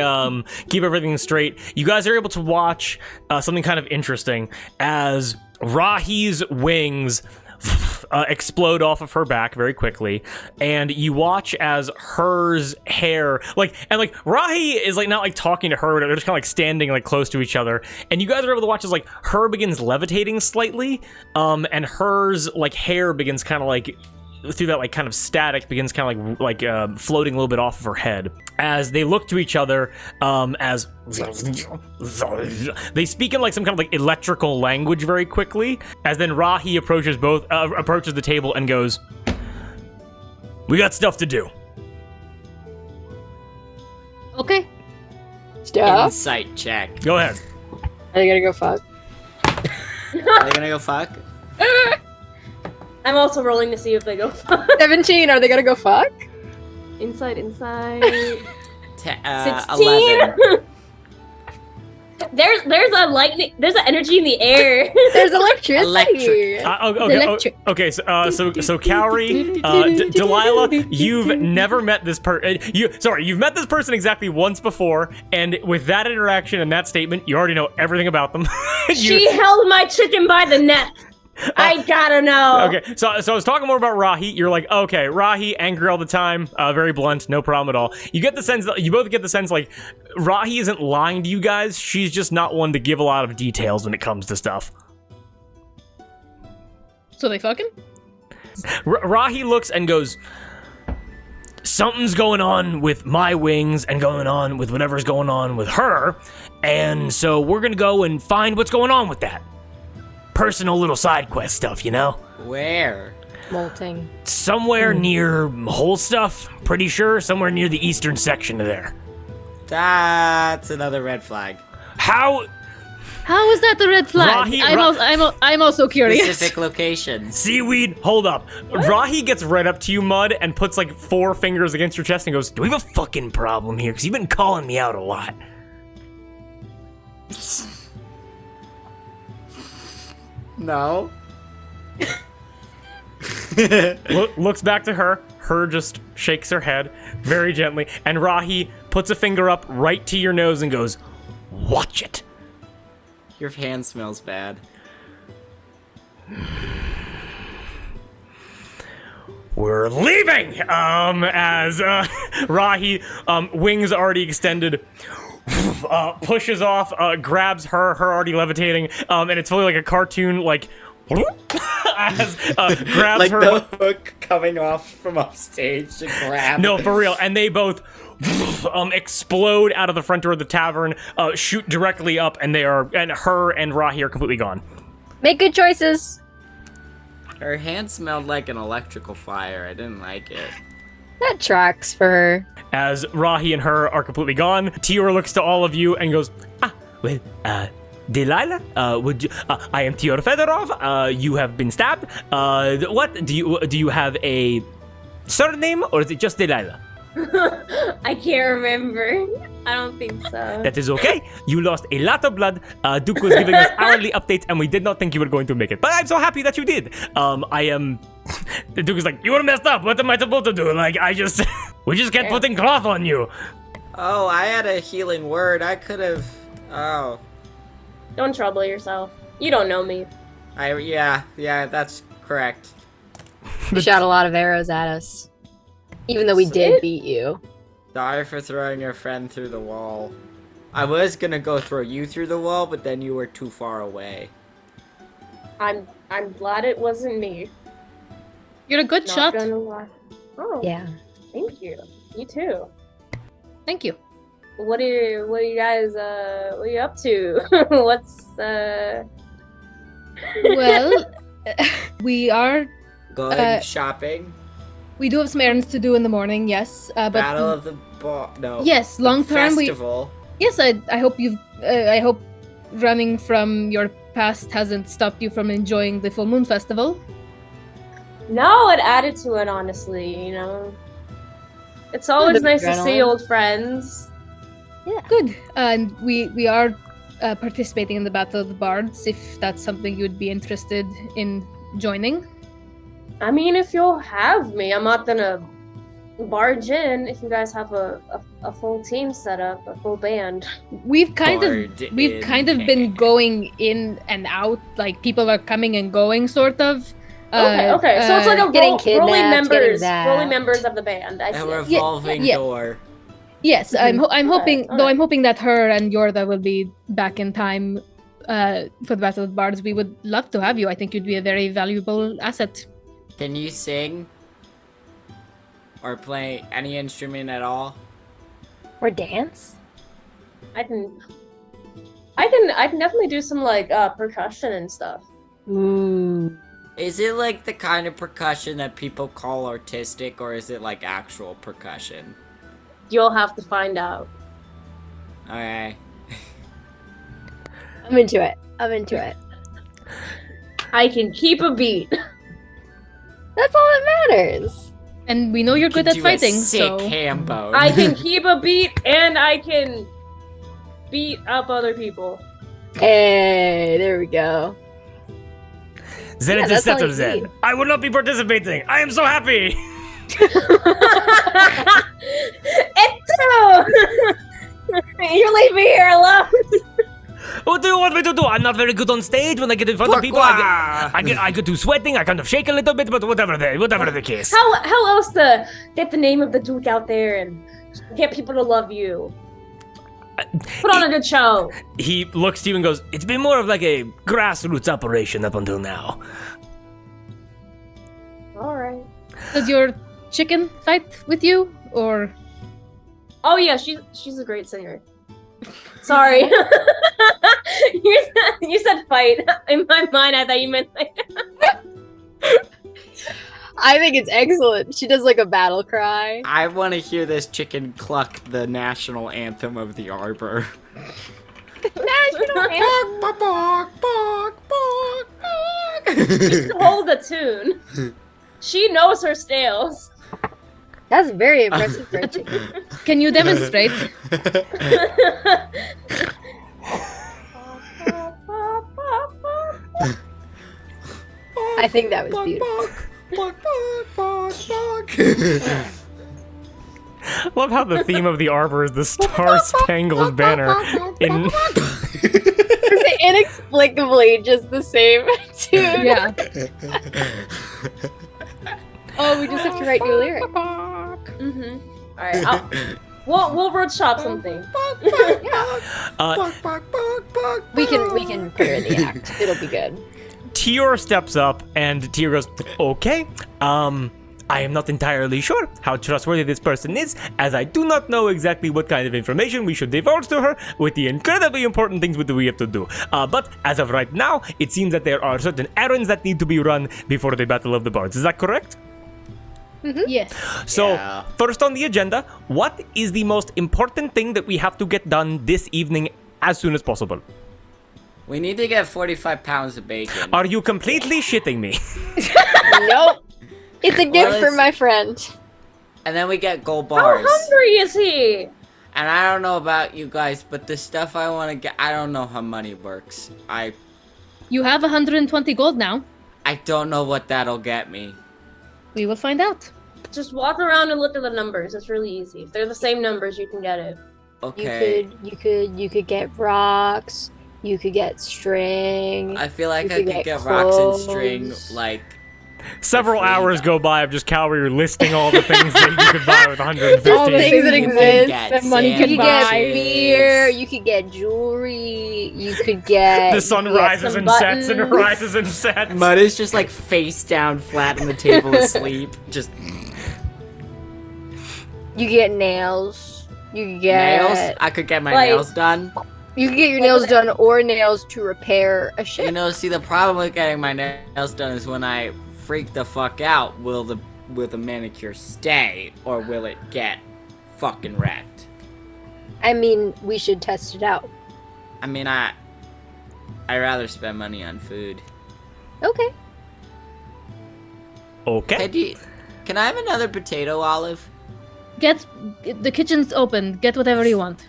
straight, you guys are able to watch something kind of interesting as Rahi's wings explode off of her back very quickly, and you watch as hers hair Rahi is like not like talking to her, they're just kind of like standing like close to each other, and you guys are able to watch as like her begins levitating slightly, and hers like hair begins kind of like through that like kind of static begins kind of like floating a little bit off of her head as they look to each other, as they speak in like some kind of like electrical language very quickly, as then Rahi approaches the table and goes, "We got stuff to do." Okay. Stuff. Insight check. Go ahead. Are they gonna go fuck? Are they gonna go fuck? I'm also rolling to see if they go 17. Are they gonna go fuck? inside. 11. There's a lightning. There's an energy in the air. There's electricity. Electric. Okay. So Cowrie, Delilah, you've never met this person. You've met this person exactly once before, and with that interaction and that statement, you already know everything about them. She held my chicken by the neck. I gotta know. Okay, so I was talking more about Rahi. You're like, okay, Rahi, angry all the time, very blunt, no problem at all. You both get the sense like Rahi isn't lying to you guys. She's just not one to give a lot of details when it comes to stuff. So they fucking? Rahi looks and goes, something's going on with my wings and going on with whatever's going on with her, and so we're gonna go and find what's going on with that. Personal little side quest stuff, you know? Where? Molting. Somewhere near Whole Stuff, pretty sure. Somewhere near the eastern section of there. That's another red flag. How? How is that a red flag? Rahi- I'm also curious. Specific locations. Seaweed, hold up. Rahi gets right up to you, Mud, and puts like 4 fingers against your chest and goes, "Do we have a fucking problem here? Because you've been calling me out a lot." No. Looks back to her. Her just shakes her head very gently, and Rahi puts a finger up right to your nose and goes, "Watch it." Your hand smells bad. We're leaving! As Rahi, wings already extended, pushes off, grabs her already levitating, and it's fully like a cartoon, like, as grabs Like her. the hook coming off from upstage to grab. No, for real. And they both explode out of the front door of the tavern, shoot directly up, and her and Rahi are completely gone. Make good choices. Her hand smelled like an electrical fire. I didn't like it. That tracks for her. As Rahi and her are completely gone, Tior looks to all of you and goes, Delilah, would you, I am Tior Fedorov, you have been stabbed, what, do you have a surname, or is it just Delilah? I can't remember. I don't think so. That is okay, you lost a lot of blood, Duke was giving us hourly updates, and we did not think you were going to make it, but I'm so happy that you did. The Duke is like, you were messed up, what am I supposed to do, like, we just kept putting cloth on you. Oh, I had a healing word. I could have. Oh. Don't trouble yourself. You don't know me. Yeah, that's correct. You shot a lot of arrows at us. Even though we did beat you. Sorry for throwing your friend through the wall. I was gonna go throw you through the wall, but then you were too far away. I'm glad it wasn't me. You're a good Not shot. gonna lie. Oh, Yeah. thank you. You too. Thank you. What are you guys what are you up to? What's Well, we are. Going shopping. We do have some errands to do in the morning. Yes, but Battle of the Ball. No. yes, long term. Festival. Yes, I hope you've. I hope running from your past hasn't stopped you from enjoying the Full Moon Festival. No, it added to it, honestly, you know. It's always nice to see adrenaline. old friends. Yeah, good. And we are participating in the Battle of the Bards. If that's something you'd be interested in joining. I mean, if you'll have me, I'm not gonna barge in if you guys have a full team set up, a full band. We've kind Barred of been going in and out. Like people are coming and going, sort of. Okay. So it's like a getting rolling kidnapped, getting members of the band. I A see. revolving yeah. door. Yes, I'm hoping. Alright. Though I'm hoping that her and Yorda will be back in time for the Battle of the Bards. We would love to have you. I think you'd be a very valuable asset. Can you sing? Or play any instrument at all? Or dance? I can definitely do some like percussion and stuff. Ooh. Is it like the kind of percussion that people call artistic, or is it like actual percussion? You'll have to find out. Okay. I'm into it. I can keep a beat. That's all that matters. And we know you're good at Do a fighting, sick so ham bone. I can keep a beat and I can beat up other people. Hey, there we go. Then Yeah, it is that's all settled you then. need. I will not be participating. I am so happy. Eto! You leave me here alone. What do you want me to do? I'm not very good on stage. When I get in front of people, I get to sweating. I kind of shake a little bit, but whatever the case. How else to get the name of the Duke out there and get people to love you? Put on a good show. He looks to you and goes, "It's been more of like a grassroots operation up until now." All right. does your chicken fight with you, or Oh yeah, she's a great singer. Sorry. you said fight. In my mind, I thought you meant like. I think it's excellent. She does like a battle cry. I want to hear this chicken cluck the national anthem of the arbor. National Bark, bark, bark, bark, bark. Hold the tune. She knows her scales. That's very impressive, Reggie. Can you demonstrate? I think that was beautiful. Bark, bark, bark, bark. Love how the theme of the arbor is the Star-Spangled Banner. In It's inexplicably just the same tune. Yeah. Oh, we just have to write new lyrics. Mm-hmm. All right, we'll workshop something. uh, We can put her in the act. It'll be good. Tior steps up, and Tior goes, "Okay, I am not entirely sure how trustworthy this person is, as I do not know exactly what kind of information we should divulge to her with the incredibly important things that we have to do. But as of right now, it seems that there are certain errands that need to be run before the Battle of the Bards. Is that correct? Yes. So, Yeah. first on the agenda, what is the most important thing that we have to get done this evening as soon as possible? We need to get 45 pounds of bacon. Are you completely shitting me? Nope. It's a gift Well, for it's- my friend. And then we get gold How bars. hungry is he? And I don't know about you guys, but the stuff I want to get, I don't know how money works. You have 120 gold now. I don't know what that'll get me. We will find out. Just walk around and look at the numbers. It's really easy. If they're the same numbers, you can get it. Okay. You could get rocks. You could get string. I feel like You I could could get get rocks and string, clothes. like, Several free, hours though. go by of just Calvary listing all the things that you could buy with 150. All the things that You can exist. get that money You can could buy. get beer. You could get jewelry. You could get. The sun you could get rises some and sets and buttons. rises and sets. Mud is just like face down flat on the table asleep. Just You could get nails. You could get nails. I could get my Like- nails done. You could get your nails done or nails to repair a ship. You know, see, the problem with getting my nails done is when I freak the fuck out, will the manicure stay or will it get fucking wrecked? I mean, we should test it out. I mean, I'd rather spend money on food. Okay. Okay. Can I have another potato olive? Get the kitchen's open. Get whatever you want.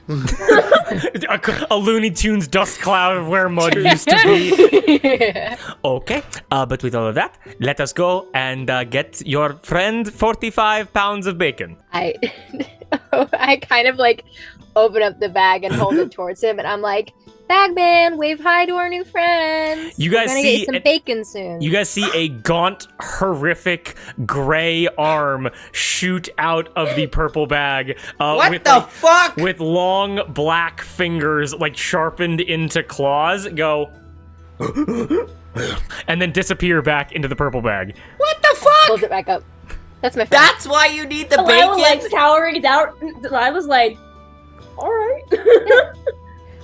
A Looney Tunes dust cloud of where mud used to be. Okay, but with all of that, let us go and get your friend 45 pounds of bacon. I kind of like open up the bag and hold it towards him, and I'm like, "Bagman, wave hi to our new friends. You guys We're gonna see get you some it- bacon soon." You guys see a gaunt, horrific, gray arm shoot out of the purple bag. What with, the like, fuck? with long black fingers, like sharpened into claws, go, and then disappear back into the purple bag. What the fuck? Pulls it back up. That's my friend. That's why you need the Delilah bacon? like cowering down. Delilah's like, all right.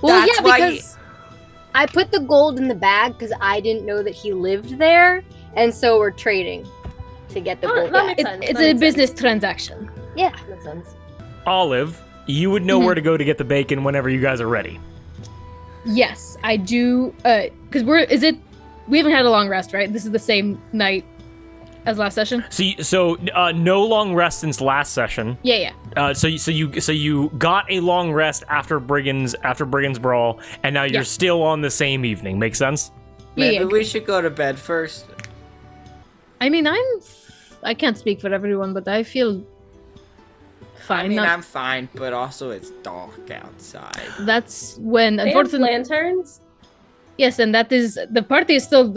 Well, That's yeah, why because I put the gold in the bag because I didn't know that he lived there, and so we're trading to get the Oh, gold that back. makes It, sense. it's That a makes business transaction. Yeah. sense. Makes sense. Olive, you would know where to go to get the bacon whenever you guys are ready. Yes, I do. Because we haven't had a long rest, right? This is the same night as last session. So no long rest since last session. Yeah. So you got a long rest after Brigands Brawl, and now you're Yeah. still on the same evening. Make sense? Maybe Yeah. we should go to bed first. I mean, I can't speak for everyone, but I feel fine. I mean, Not- I'm fine, but also it's dark outside. That's when, They have unfortunately, lanterns. yes, and that is the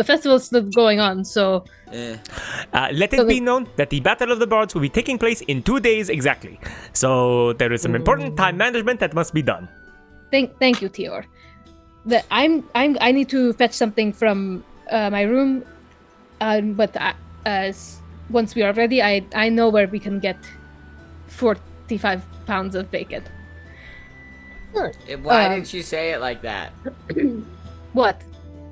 festival is still going on. So Let it be known that the Battle of the Bards will be taking place in 2 days exactly. So there is some important time management that must be done. thank you, Tior. I need to fetch something from my room, but once we are ready, I know where we can get 45 pounds of bacon. Why didn't you say it like that? What?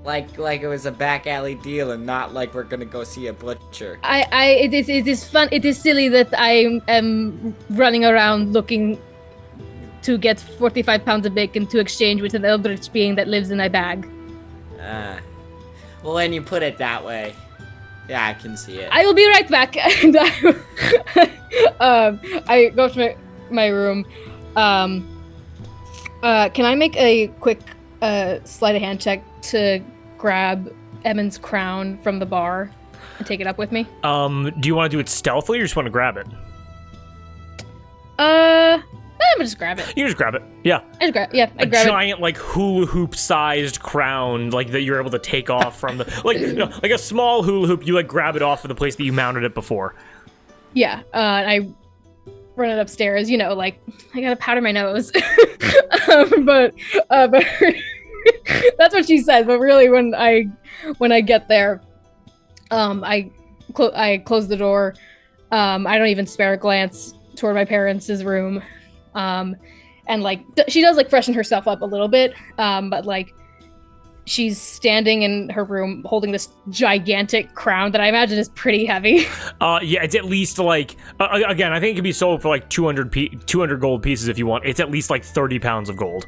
Like it was a back alley deal and not like we're gonna go see a butcher. It is fun. It is silly that I am running around looking to get 45 pounds of bacon to exchange with an eldritch being that lives in a bag. Well, when you put it that way, yeah, I can see it. I will be right back. And I go to my room. Can I make a quick sleight of hand check to grab Emmons' crown from the bar and take it up with me? Do you want to do it stealthily or just want to grab it? I'm gonna just grab it. You can just grab it. Yeah. I grab A it. giant, like, hula hoop sized crown, like, that you're able to take off from the, like, you know, like a small hula hoop, you, like, grab it off of the place that you mounted it before. Yeah, and I run it upstairs, you know, like, I gotta powder my nose. but that's what she says, but really when I get there, I close the door. I don't even spare a glance toward my parents' room. And like she does like freshen herself up a little bit, but like she's standing in her room holding this gigantic crown that I imagine is pretty heavy. Yeah, it's at least like again, I think it could be sold for like 200 gold pieces if you want. It's at least like 30 pounds of gold.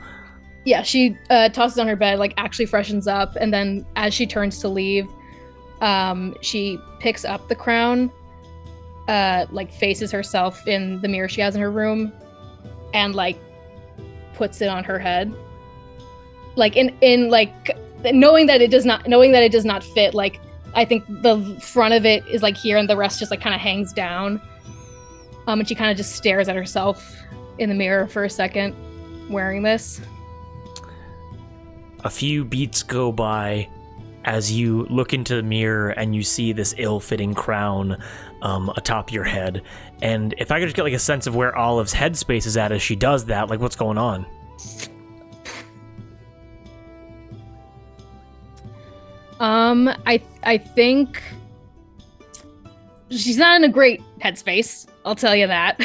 Yeah, she tosses on her bed, like actually freshens up, and then as she turns to leave, she picks up the crown, like faces herself in the mirror she has in her room, and like puts it on her head, like in like knowing that it does not fit. Like I think the front of it is like here, and the rest just like kind of hangs down. And she kind of just stares at herself in the mirror for a second, wearing this. A few beats go by as you look into the mirror and you see this ill-fitting crown atop your head. And if I could just get like a sense of where Olive's headspace is at as she does that, like what's going on? I think she's not in a great headspace, I'll tell you that.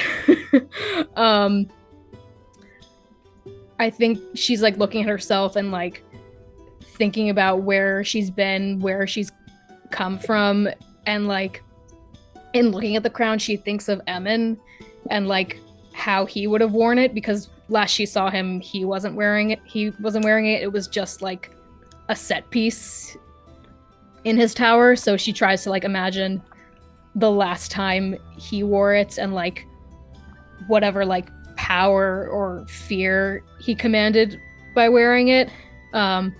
I think she's like looking at herself and like thinking about where she's been, where she's come from, and like in looking at the crown, she thinks of Emmon and like how he would have worn it, because last she saw him, he wasn't wearing it. It was just like a set piece in his tower. So she tries to like imagine the last time he wore it and like whatever like power or fear he commanded by wearing it. And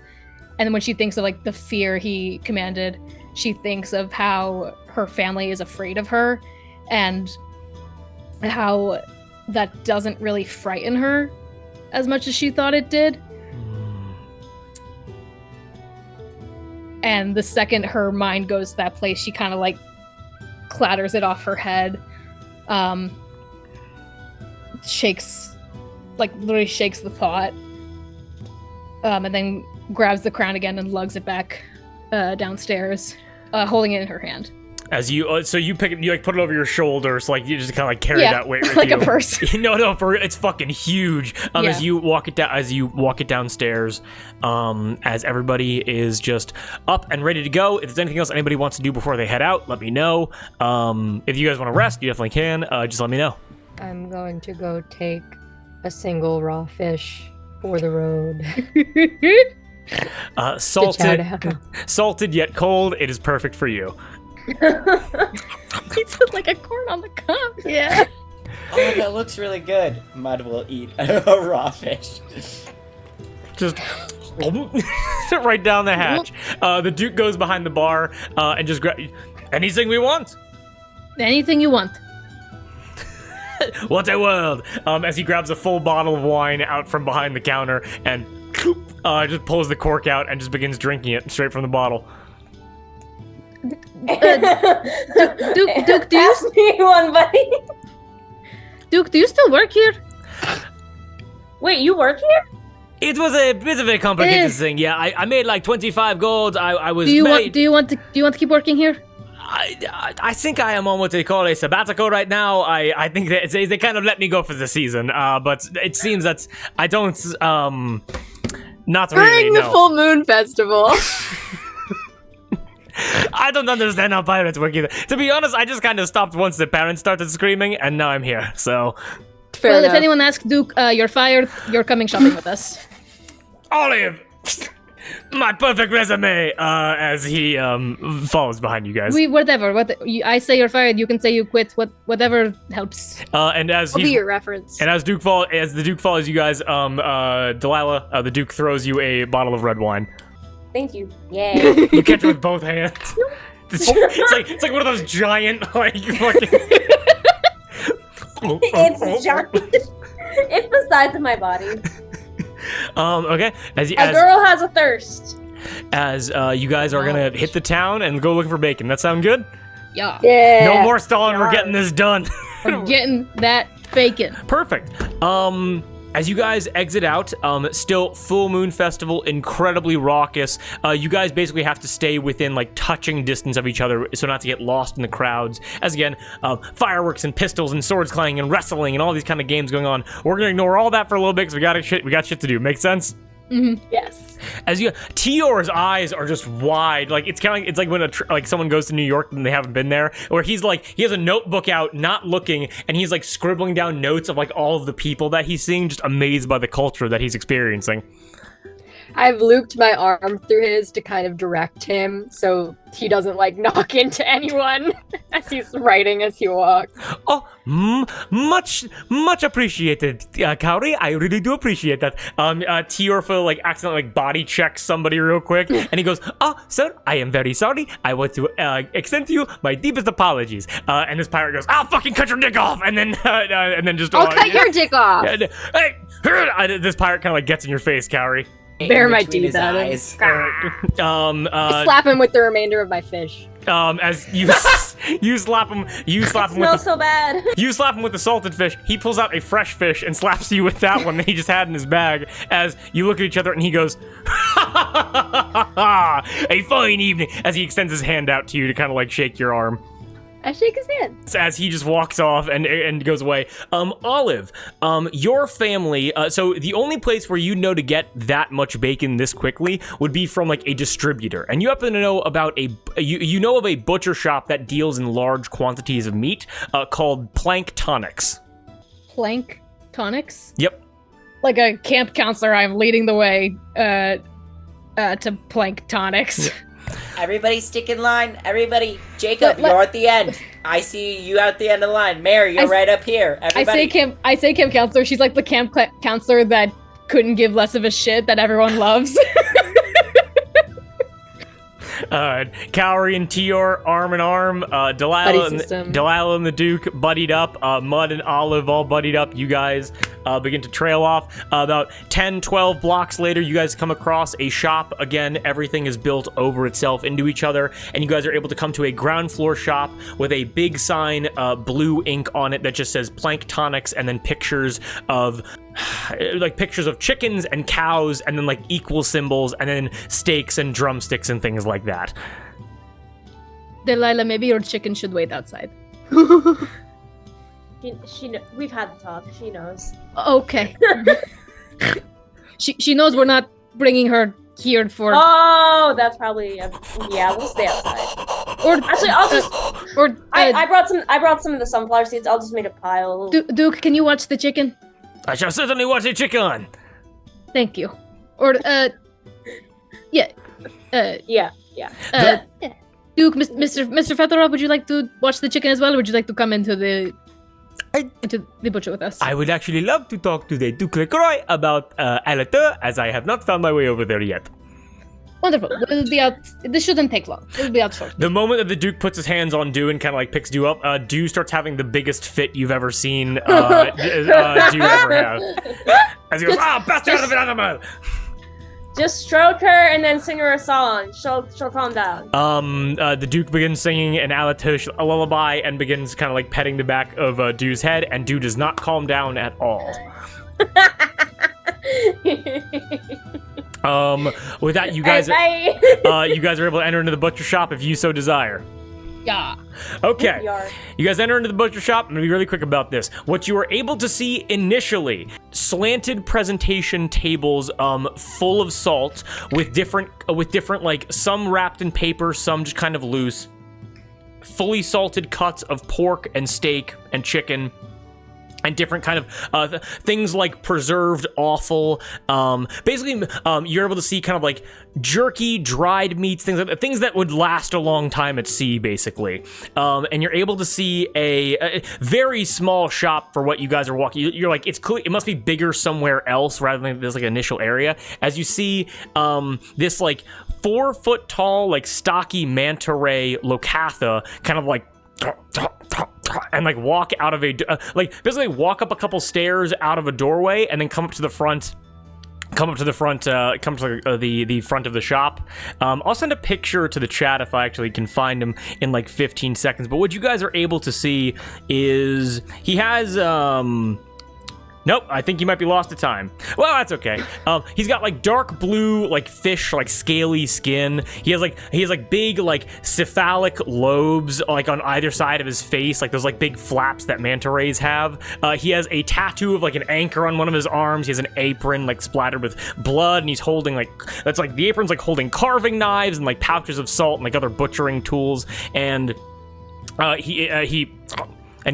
then when she thinks of like the fear he commanded, she thinks of how her family is afraid of her and how that doesn't really frighten her as much as she thought it did. And the second her mind goes to that place, she kind of like clatters it off her head, shakes, like literally shakes the pot, and then grabs the crown again and lugs it back downstairs, holding it in her hand. As you, so you pick it, you like put it over your shoulders, like you just kind of like carry that weight with like you. a purse. No, it's fucking huge. As you walk it downstairs, as everybody is just up and ready to go. If there's anything else anybody wants to do before they head out, let me know. If you guys want to rest, you definitely can. Just let me know. I'm going to go take a single raw fish for the road. Salted yet cold. It is perfect for you. It's like a corn on the cob. Yeah. Oh, that looks really good. Might as well eat a raw fish. Just right down the hatch. The Duke goes behind the bar and just grab anything we want. Anything you want. What a world! As he grabs a full bottle of wine out from behind the counter and just pulls the cork out and just begins drinking it straight from the bottle. Duke, do you Ask me one, buddy. Duke, do you still work here? Wait, you work here? It was a bit of a complicated thing. Yeah, I made like 25 gold. I was. Do you want to keep working here? I think I am on what they call a sabbatical right now. I think that they kind of let me go for the season. But it seems that I don't not really. During the full moon festival. I don't understand how pirates work either. To be honest, I just kind of stopped once the parents started screaming, and now I'm here. So Fair Well, enough. if anyone asks Duke, you're fired. You're coming shopping with us. Olive, my perfect resume. As he follows behind you guys. Whatever. I say you're fired. You can say you quit. Whatever helps. And as I'll be he's your reference. and as the Duke follows you guys, Delilah, the Duke throws you a bottle of red wine. Thank you. Yay. You catch it with both hands. It's like one of those giant like fucking. It's giant. It's the size of my body. Okay. A girl has a thirst. As you guys are gonna hit the town and go looking for bacon. That sound good? Yeah. Yeah. No more stalling. We're getting this done. We're getting that bacon. Perfect. As you guys exit out, still full moon festival, incredibly raucous. You guys basically have to stay within like touching distance of each other so not to get lost in the crowds. As again, fireworks and pistols and swords clanging and wrestling and all these kind of games going on. We're gonna ignore all that for a little bit because we got shit to do. Make sense? Yes. As Tior's eyes are just wide, like it's kind of it's like when like someone goes to New York and they haven't been there, where he's like he has a notebook out, not looking, and he's like scribbling down notes of like all of the people that he's seeing, just amazed by the culture that he's experiencing. I've looped my arm through his to kind of direct him so he doesn't like knock into anyone as he's writing as he walks. Oh, much appreciated, Kaori. I really do appreciate that. Tiorfa like accidentally like body checks somebody real quick, and he goes, "Oh, sir, I am very sorry. I want to extend to you my deepest apologies." And this pirate goes, "I'll fucking cut your dick off," and then just I'll cut your dick off. Hey, this pirate kind of like gets in your face, Kaori. Bare my Between teeth his at him. eyes. I slap him with the remainder of my fish. As you slap him with Smells so bad. You slap him with the salted fish. He pulls out a fresh fish and slaps you with that one that he just had in his bag. As you look at each other and he goes, "A fine evening." As he extends his hand out to you to kind of like shake your arm. I shake his hand. As he just walks off and goes away. Olive, your family, so the only place where you know to get that much bacon this quickly would be from like a distributor. And you happen to know about you know of a butcher shop that deals in large quantities of meat called Planktonics. Planktonics? Yep. Like a camp counselor, I'm leading the way to Planktonics. Everybody stick in line. Everybody. Jacob, you're at the end. I see you at the end of the line. Mary, you're right up here. Everybody. I say camp counselor. She's like the camp counselor that couldn't give less of a shit that everyone loves. Kaori and Tior arm in arm. Delilah and the Duke buddied up. Mud and Olive all buddied up. You guys begin to trail off. About 10, 12 blocks later, you guys come across a shop. Again, everything is built over itself into each other, and you guys are able to come to a ground floor shop with a big sign, blue ink on it that just says Planktonics, and then pictures of pictures of chickens and cows, and then like equal symbols, and then steaks and drumsticks and things like that. Delilah, maybe your chicken should wait outside. We've had the talk. She knows. Okay. She knows we're not bringing her here for. Oh, that's probably yeah. We'll stay outside. Or actually, I'll just. I brought some of the sunflower seeds. I'll just make a pile. Duke, can you watch the chicken? I shall certainly watch the chicken. Thank you. Or yeah. Duke, Mr. Fedorov, would you like to watch the chicken as well, or would you like to come into the butcher with us? I would actually love to talk to the Duke LeCroix about Alateur, as I have not found my way over there yet. Wonderful. We'll be out. This shouldn't take long. We'll be out shortly. The moment that the Duke puts his hands on Dew and kind of like picks Dew up, Dew starts having the biggest fit you've ever seen Dew ever have. As he goes, bastard of an animal! Just stroke her and then sing her a song. She'll calm down. The Duke begins singing an Alatush lullaby and begins kind of like petting the back of Dew's head, and Dew does not calm down at all. With that, you guys are able to enter into the butcher shop if you so desire. Yeah. Okay. You guys enter into the butcher shop. I'm gonna be really quick about this. What you were able to see initially, slanted presentation tables, full of salt with different like some wrapped in paper, some just kind of loose. Fully salted cuts of pork and steak and chicken. and different kind of things like preserved offal. Basically, you're able to see kind of like jerky, dried meats, things that would last a long time at sea, basically. And you're able to see a very small shop for what you guys are walking. You're like, it's clear it must be bigger somewhere else rather than this like initial area. As you see, this like 4 foot tall, like stocky manta ray locatha, kind of like. And like walk out of basically walk up a couple stairs out of a doorway and then come up to the front the front of the shop. I'll send a picture to the chat if I actually can find him in like 15 seconds. But what you guys are able to see is he has nope, I think you might be lost to time. Well, that's okay. He's got like dark blue, like fish, like scaly skin. He has like big, like cephalic lobes, like on either side of his face, like those like big flaps that manta rays have. He has a tattoo of like an anchor on one of his arms. He has an apron like splattered with blood, and he's holding the apron's like holding carving knives and like pouches of salt and like other butchering tools. And he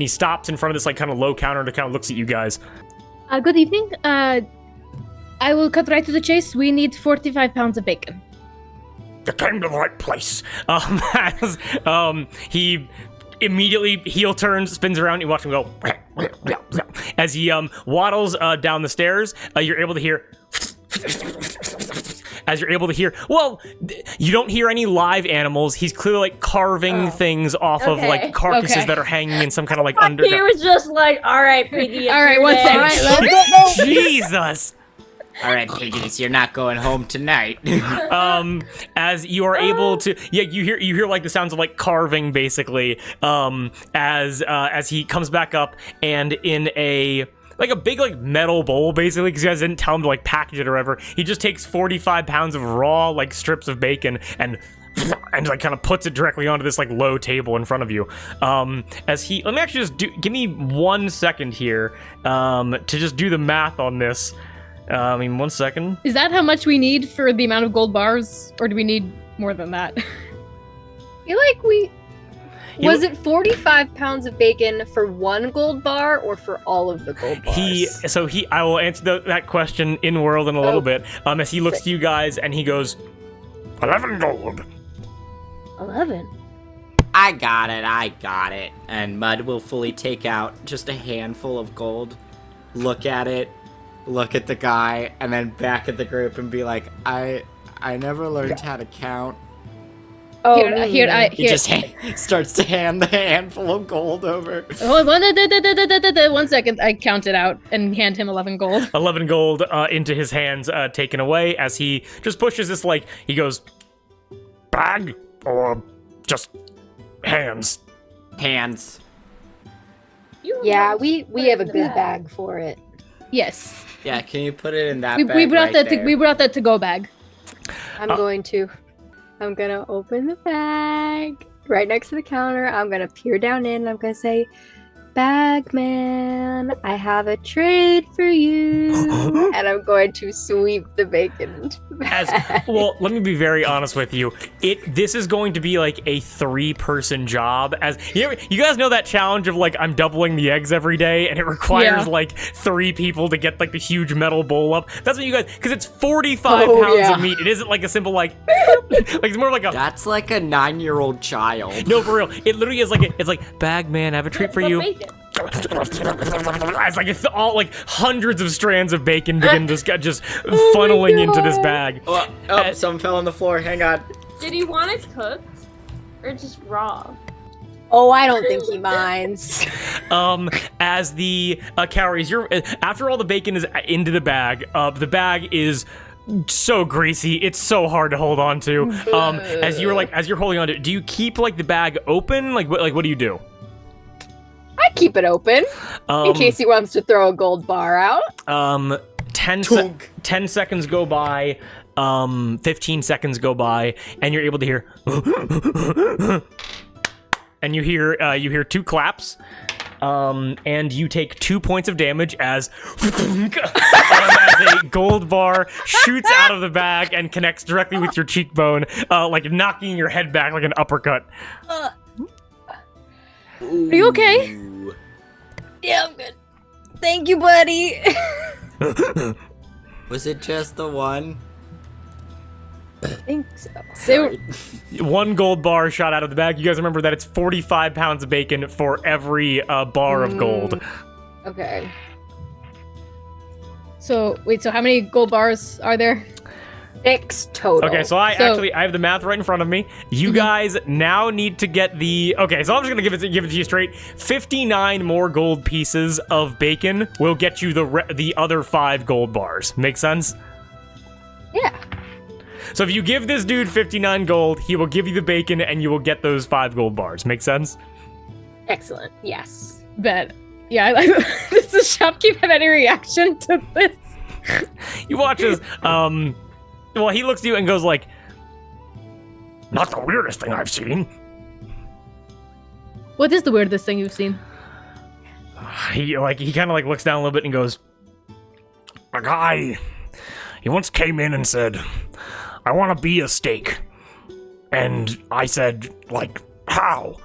stops in front of this like kind of low counter and kind of looks at you guys. Good evening. I will cut right to the chase. We need 45 pounds of bacon. You came to the right place. He immediately heel turns, spins around, you watch him go. As he waddles down the stairs, you're able to hear. Well, you don't hear any live animals. He's clearly like carving things off of like carcasses that are hanging in some kind of like under. He was just like, all right, Piggy. All right, one second. Let's go. Jesus. All right, Piggies, you're not going home tonight. As you are able to, you hear like the sounds of like carving, basically. As he comes back up and in a big like metal bowl, basically, because you guys didn't tell him to like package it or whatever. He just takes 45 pounds of raw like strips of bacon and like kind of puts it directly onto this like low table in front of you. Let me actually give me 1 second here to just do the math on this. 1 second. Is that how much we need for the amount of gold bars, or do we need more than that? I feel like was it 45 pounds of bacon for 1 gold bar or for all of the gold bars? I will answer that question in world in a little bit. As he looks to you guys and he goes, 11 gold. 11. I got it. And Mud will fully take out just a handful of gold, look at it, look at the guy, and then back at the group and be like, I never learned how to count. Oh, He just starts to hand the handful of gold over. Oh, 1 second. I count it out and hand him 11 gold. 11 gold into his hands, taken away as he just pushes this he goes, bag or just hands? Hands. Yeah, we have a good bag for it. Yes. Yeah, can you put it in that We bag brought right there? we brought that to go bag. I'm gonna open the bag right next to the counter. I'm gonna peer down in. I'm gonna say, Bagman, I have a trade for you. And I'm going to sweep the bacon into the bag. Well, let me be very honest with you. This is going to be like a 3-person job. As you guys know that challenge of like I'm doubling the eggs every day, and it requires like 3 people to get like the huge metal bowl up. That's what you guys, because it's 45 pounds of meat. It isn't like a simple like it's more like a. That's like a 9-year-old child. No, for real. It literally is it's like Bagman, I have a treat for you. It's all like hundreds of strands of bacon begin just funneling into this bag. Some fell on the floor. Hang on. Did he want it cooked or just raw? Oh, I don't think he minds. As the calories, after all the bacon is into the bag is so greasy, it's so hard to hold on to. As you're holding on to it, do you keep like the bag open? What do you do? I keep it open in case he wants to throw a gold bar out. 10 seconds go by, 15 seconds go by, and you're able to hear and you hear 2 claps. And you take 2 points of damage as a gold bar shoots out of the bag and connects directly with your cheekbone, like knocking your head back like an uppercut. Are you okay? Yeah, I'm good. Thank you, buddy. Was it just the one? I think so. Sorry. 1 gold bar shot out of the bag. You guys remember that it's 45 pounds of bacon for every bar of gold. Okay. So wait, so how many gold bars are there? 6 total. Okay, so I have the math right in front of me. You guys now need to get the... Okay, so I'm just gonna give it to you straight. 59 more gold pieces of bacon will get you the other 5 gold bars. Make sense? Yeah. So if you give this dude 59 gold, he will give you the bacon and you will get those 5 gold bars. Make sense? Excellent. Yes. Bet. Yeah, I like. Does the shopkeep have any reaction to this? He watches, well, he looks at you and goes like, not the weirdest thing I've seen. What is the weirdest thing you've seen? He kind of like looks down a little bit and goes, a guy, he once came in and said, I want to be a steak. And I said, like, how?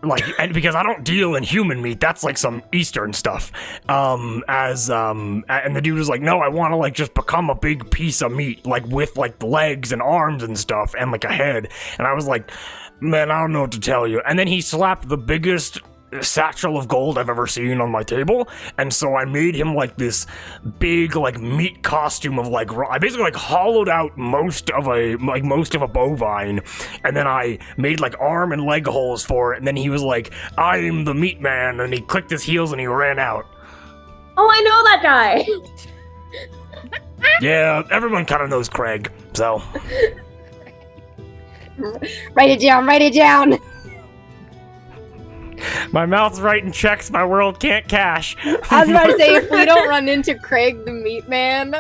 Like, and because I don't deal in human meat, that's like some Eastern stuff. And the dude was like, no, I want to like just become a big piece of meat, like with like legs and arms and stuff and like a head. And I was like, man, I don't know what to tell you. And then he slapped the biggest satchel of gold I've ever seen on my table, and so I made him like this big like meat costume of like I basically like hollowed out most of a bovine, and then I made like arm and leg holes for it, and then he was like, I'm the meat man, and he clicked his heels and he ran out. Oh, I know that guy. Yeah, everyone kind of knows Craig, so Write it down. my mouth's writing checks my world can't cash. I was about to say, if we don't run into Craig the Meat Man,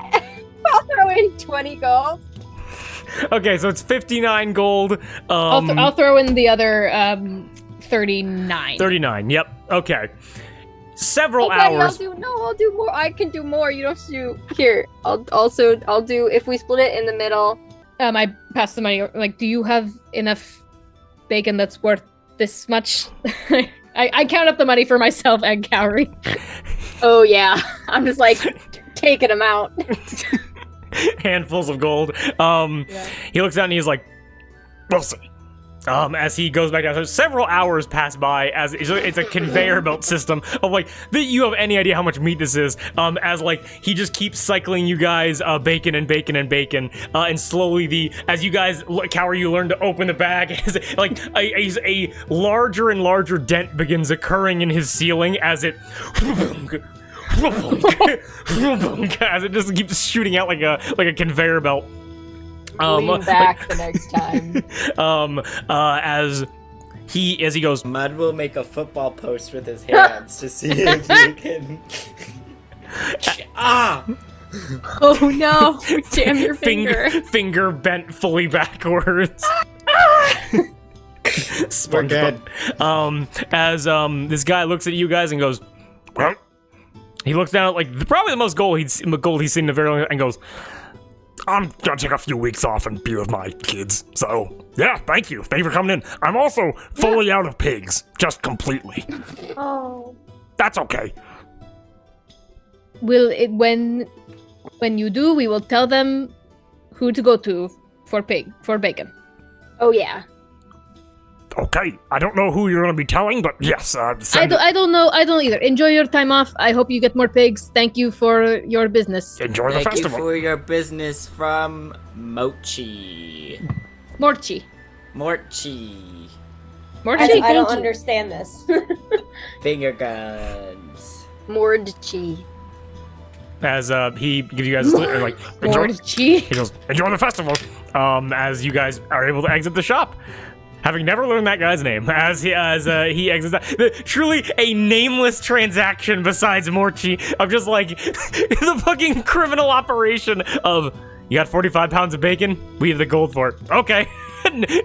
I'll throw in 20 gold. Okay, so it's 59 gold. I'll throw in the other 39. 39, yep, okay. Several Daddy, hours. I'll do more. I can do more. You don't have to do. Here, I'll do, if we split it in the middle. I pass the money. Like, do you have enough bacon that's worth this much? I count up the money for myself and Cowrie. Oh yeah, I'm just like taking them out. Handfuls of gold. He looks down and he's like, we'll see. As he goes back down, so several hours pass by as it's a conveyor belt system of like that. You have any idea how much meat this is? As like he just keeps cycling you guys bacon and bacon and bacon, and slowly as you guys Cowrie, you learn to open the bag. As like a larger and larger dent begins occurring in his ceiling as it. As it just keeps shooting out like a conveyor belt. Lean back the next time. As he goes, Mud will make a football post with his hands to see if he can. Oh no! Jam your finger. Finger bent fully backwards. SpongeBob. As this guy looks at you guys and goes, well, he looks down at like probably the most gold he's seen in a very long time and goes, I'm gonna take a few weeks off and be with my kids. So, yeah, thank you. Thank you for coming in. I'm also fully out of pigs. Just completely. Oh. That's okay. When you do, we will tell them who to go to for bacon. Oh yeah. Okay, I don't know who you're going to be telling, but yes. I don't know. I don't either. Enjoy your time off. I hope you get more pigs. Thank you for your business. Enjoy the festival. Thank you for your business from Mochi. Morchi. Morchi. Morchi. I don't understand this. Finger guns. Mordchi. As he gives you guys like enjoy. Morchi. He goes, enjoy the festival. As you guys are able to exit the shop. Having never learned that guy's name, as he exits truly a nameless transaction besides Morchi of just like the fucking criminal operation of you got 45 pounds of bacon, we have the gold for it. Okay.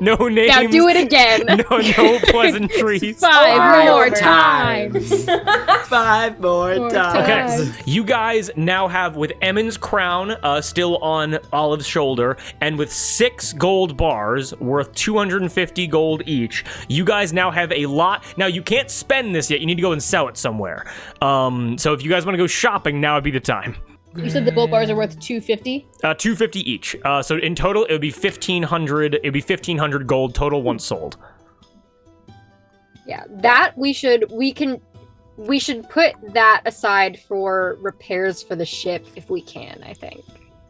No names. Now do it again. No pleasantries. Five more times. times. 5 more times. Okay, you guys now have, with Emmon's crown still on Olive's shoulder, and with 6 gold bars worth 250 gold each, you guys now have a lot. Now, you can't spend this yet. You need to go and sell it somewhere. So if you guys want to go shopping, now would be the time. You said the gold bars are worth 250? 250 each. So in total, it would be 1,500. It would be 1,500 gold total once sold. Yeah, that we should put that aside for repairs for the ship if we can, I think.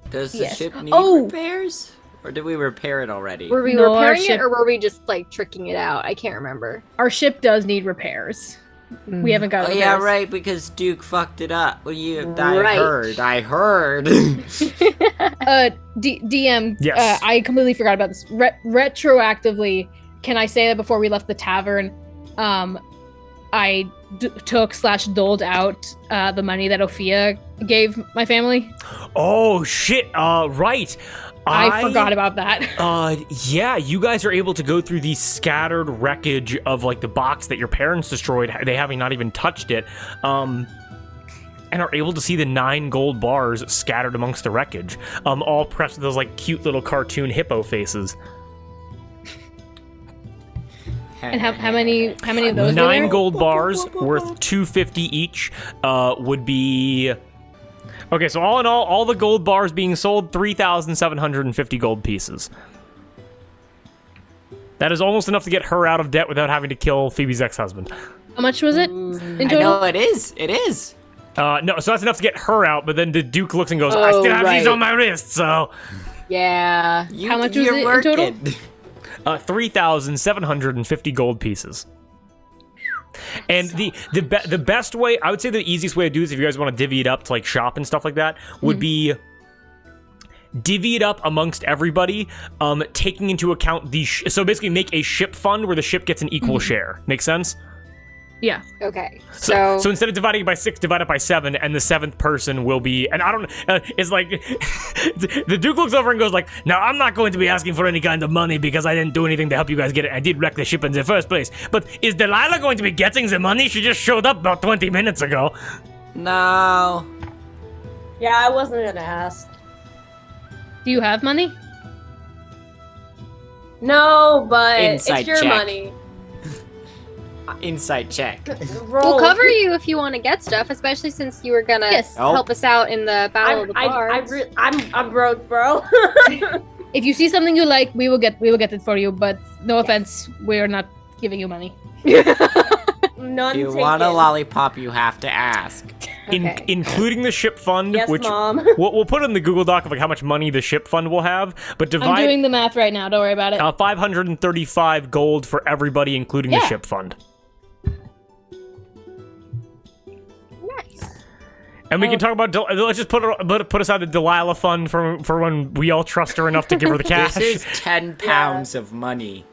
Does the Yes. ship need Oh! repairs? Or did we repair it already? Were we No, our repairing ship- it or were we just like tricking it out? I can't remember. Our ship does need repairs. We haven't got Oh repairs. yeah, right, because Duke fucked it up. Well, Right. I heard. DM, Yes. I completely forgot about this. Retroactively, can I say that before we left the tavern, I took/doled out the money that Ophia gave my family? Oh shit! Right. I forgot about that. Yeah, you guys are able to go through the scattered wreckage of like the box that your parents destroyed. They having not even touched it. And are able to see the 9 gold bars scattered amongst the wreckage. All pressed with those like cute little cartoon hippo faces. And how many of those? were 9 there? gold bars worth 250 each would be. Okay, so all in all the gold bars being sold, 3,750 gold pieces. That is almost enough to get her out of debt without having to kill Phoebe's ex-husband. How much was it in I total? know it is. It is. No, so that's enough to get her out, but then the Duke looks and goes, I Oh, still have these right. on my wrist, so... Yeah. How much was it in total? 3,750 gold pieces. And the best way, I would say the easiest way to do this, if you guys want to divvy it up to like shop and stuff like that, would be divvy it up amongst everybody, taking into account so basically make a ship fund where the ship gets an equal share. Make sense? Yeah. Okay. So instead of dividing it by 6, divide it by 7, and the 7th person will be. And I don't. It's like the Duke looks over and goes like, "Now I'm not going to be asking for any kind of money because I didn't do anything to help you guys get it. I did wreck the ship in the first place. But is Delilah going to be getting the money? She just showed up about 20 minutes ago." No. Yeah, I wasn't gonna ask. Do you have money? No, but Inside it's your check. money. Insight check. Roll. We'll cover you if you want to get stuff, especially since you were gonna Yes. help us out in the Battle of the Bards. I'm broke, bro. If you see something you like, we will get it for you. But no offense, we're not giving you money. None If you taken. want a lollipop, you have to ask. Okay. Including the ship fund, Yes, which Mom. we'll put in the Google Doc of like how much money the ship fund will have. But I'm divide doing the math right now. Don't worry about it. 535 gold for everybody, including the Yeah. ship fund. Nice. And we can talk about. Let's just put aside the Delilah fund for when we all trust her enough to give her the cash. This is 10 pounds of money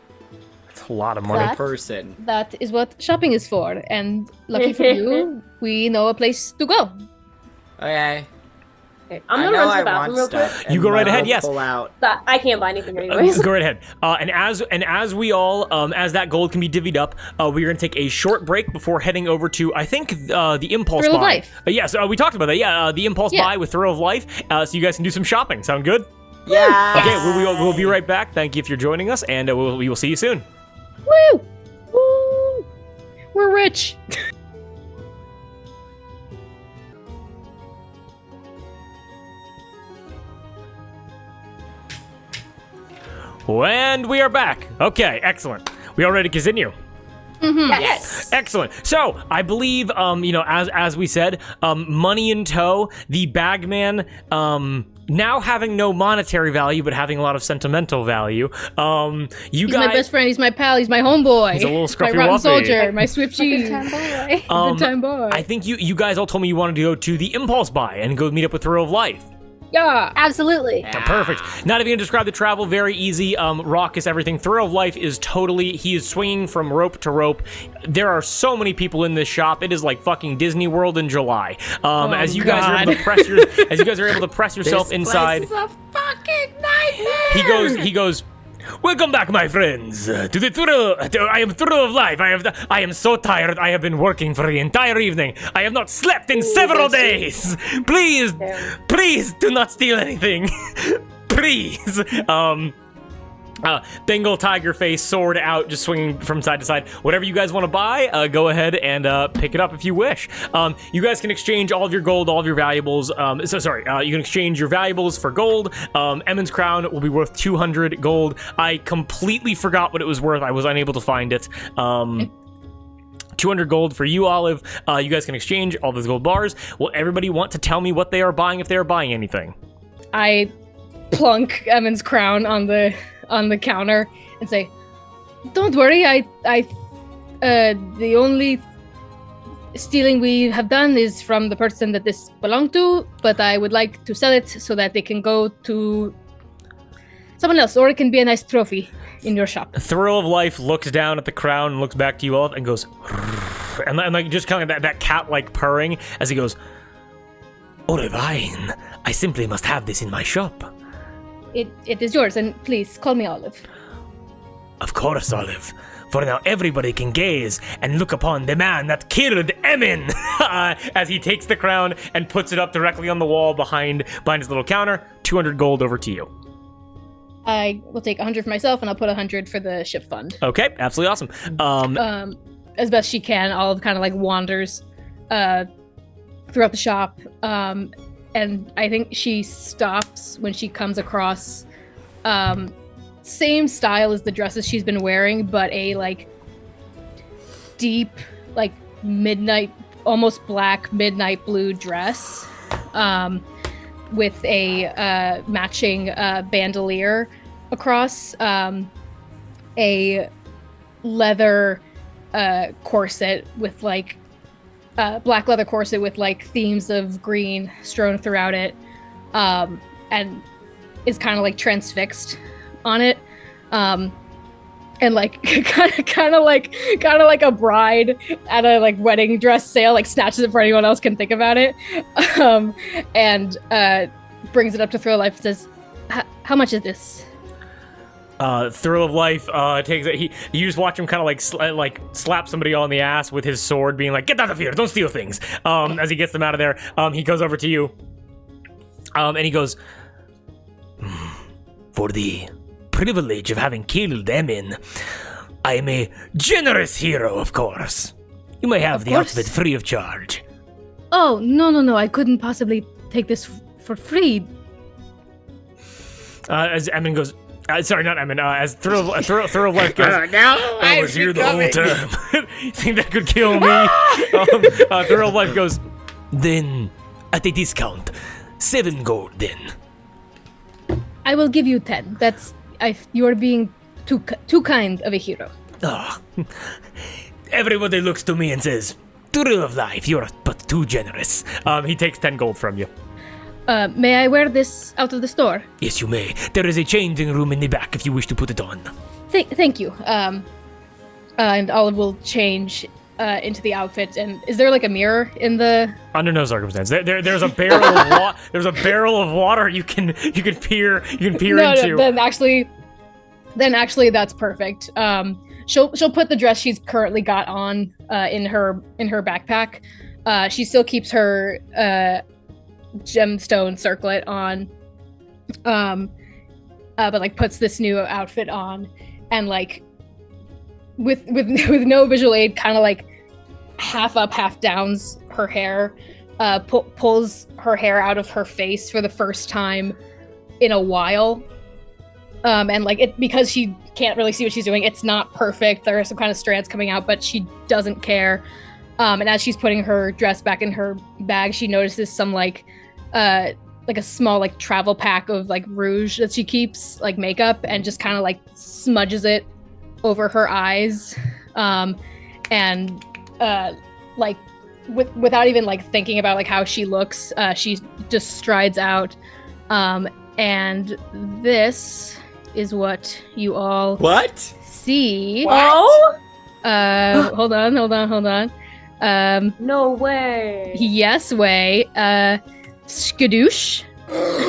It's a lot of money. That- per person. That is what shopping is for. And lucky for you, we know a place to go. Okay. I'm I gonna know run to I the bathroom want real stuff. quick. and You go right Mom ahead, will yes. Pull out. But I can't buy anything anyways. Go right ahead. And as we all, as that gold can be divvied up, we're gonna take a short break before heading over to, I think, the Impulse Thrill of Buy. Life. Yes, we talked about that. Yeah, the Impulse Yeah. Buy with Thrill of Life. So you guys can do some shopping. Sound good? Yeah. Okay, we'll be right back. Thank you if you're joining us, and we will see you soon. Woo! Woo! We're rich. And we are back. Okay, excellent. We all ready to continue? Yes. Excellent. So I believe, as we said, money in tow. The bagman, now having no monetary value, but having a lot of sentimental value. You He's guys, my best friend. He's my pal. He's my homeboy. He's a little scruffy my rotten wuffy. soldier. My Swift Good cheese. time, boy. Good time boy. I think you guys all told me you wanted to go to the Impulse Buy and go meet up with Thrill of Life. Yeah. Absolutely. Perfect. Not even gonna describe the travel. Very easy. Raucous everything. Thrill of Life is totally. He is swinging from rope to rope. There are so many people in this shop. It is like fucking Disney World in July. As you guys are able to press as you guys are able to press yourself This inside. place is a fucking nightmare. He goes. Welcome back, my friends, to the thrill. I am thrill of life. I am so tired. I have been working for the entire evening. I have not slept in several days. Please, please do not steal anything. Please. Bengal tiger face, sword out, just swinging from side to side. Whatever you guys want to buy, go ahead and pick it up if you wish. You guys can exchange all of your gold, all of your valuables. You can exchange your valuables for gold. Emmon's crown will be worth 200 gold. I completely forgot what it was worth. I was unable to find it. 200 gold for you, Olive. You guys can exchange all those gold bars. Will everybody want to tell me what they are buying if they are buying anything? I plunk Emmon's crown on the counter and say, "Don't worry, the only stealing we have done is from the person that this belonged to, but I would like to sell it so that it can go to someone else, or it can be a nice trophy in your shop." Thrill of Life looks down at the crown and looks back to you all and goes, and like just kind of that cat-like purring as he goes, "Olivine, I simply must have this in my shop." It is yours, and please call me Olive. Of course, Olive. For now everybody can gaze and look upon the man that killed Emmon. As he takes the crown and puts it up directly on the wall behind his little counter. 200 gold over to you. I will take 100 for myself, and I'll put 100 for the ship fund. Okay, absolutely awesome. As best she can, Olive kind of like wanders throughout the shop. And I think she stops when she comes across same style as the dresses she's been wearing, but a like deep, like midnight, almost black midnight blue dress with a matching bandolier across, a leather corset with like black leather corset with like themes of green strewn throughout it, and is kind of like transfixed on it, and like kind of like a bride at a like wedding dress sale, like snatches it before anyone else can think about it, and brings it up to Thrill of Life and says, "How much is this?" Thrill of Life takes it. You just watch him kind of like slap somebody on the ass with his sword, being like, "Get out of here! Don't steal things!" As he gets them out of there, he goes over to you, and he goes, "For the privilege of having killed Emin, I am a generous hero, of course. You may have the outfit free of charge." "Oh, no! I couldn't possibly take this for free." As Emin goes. Sorry, not Emin. As Thrill of Life goes, No, I was here the whole time. You think that could kill me? Thrill of Life goes, "Then, at a discount, 7 gold then." "I will give you 10. You are being too kind of a hero." Oh. Everybody looks to me and says, "Thrill of Life, you're but too generous." He takes 10 gold from you. "May I wear this out of the store?" "Yes, you may. There is a changing room in the back if you wish to put it on." Thank you. And Olive will change into the outfit. And is there like a mirror in the? Under no circumstance. There's a barrel of there's a barrel of water you can peer into. No, then actually that's perfect. She'll put the dress she's currently got on in her backpack. She still keeps her gemstone circlet on, but like puts this new outfit on, and like with no visual aid, kind of like half up, half downs her hair, pulls her hair out of her face for the first time in a while, and like it, because she can't really see what she's doing, it's not perfect. There are some kind of strands coming out, but she doesn't care. And as she's putting her dress back in her bag, she notices some like a small like travel pack of like rouge that she keeps, like makeup, and just kind of like smudges it over her eyes, and like without even like thinking about like how she looks, she just strides out, and this is what you all see. Oh, hold on. no way. Yes way. Skadoosh.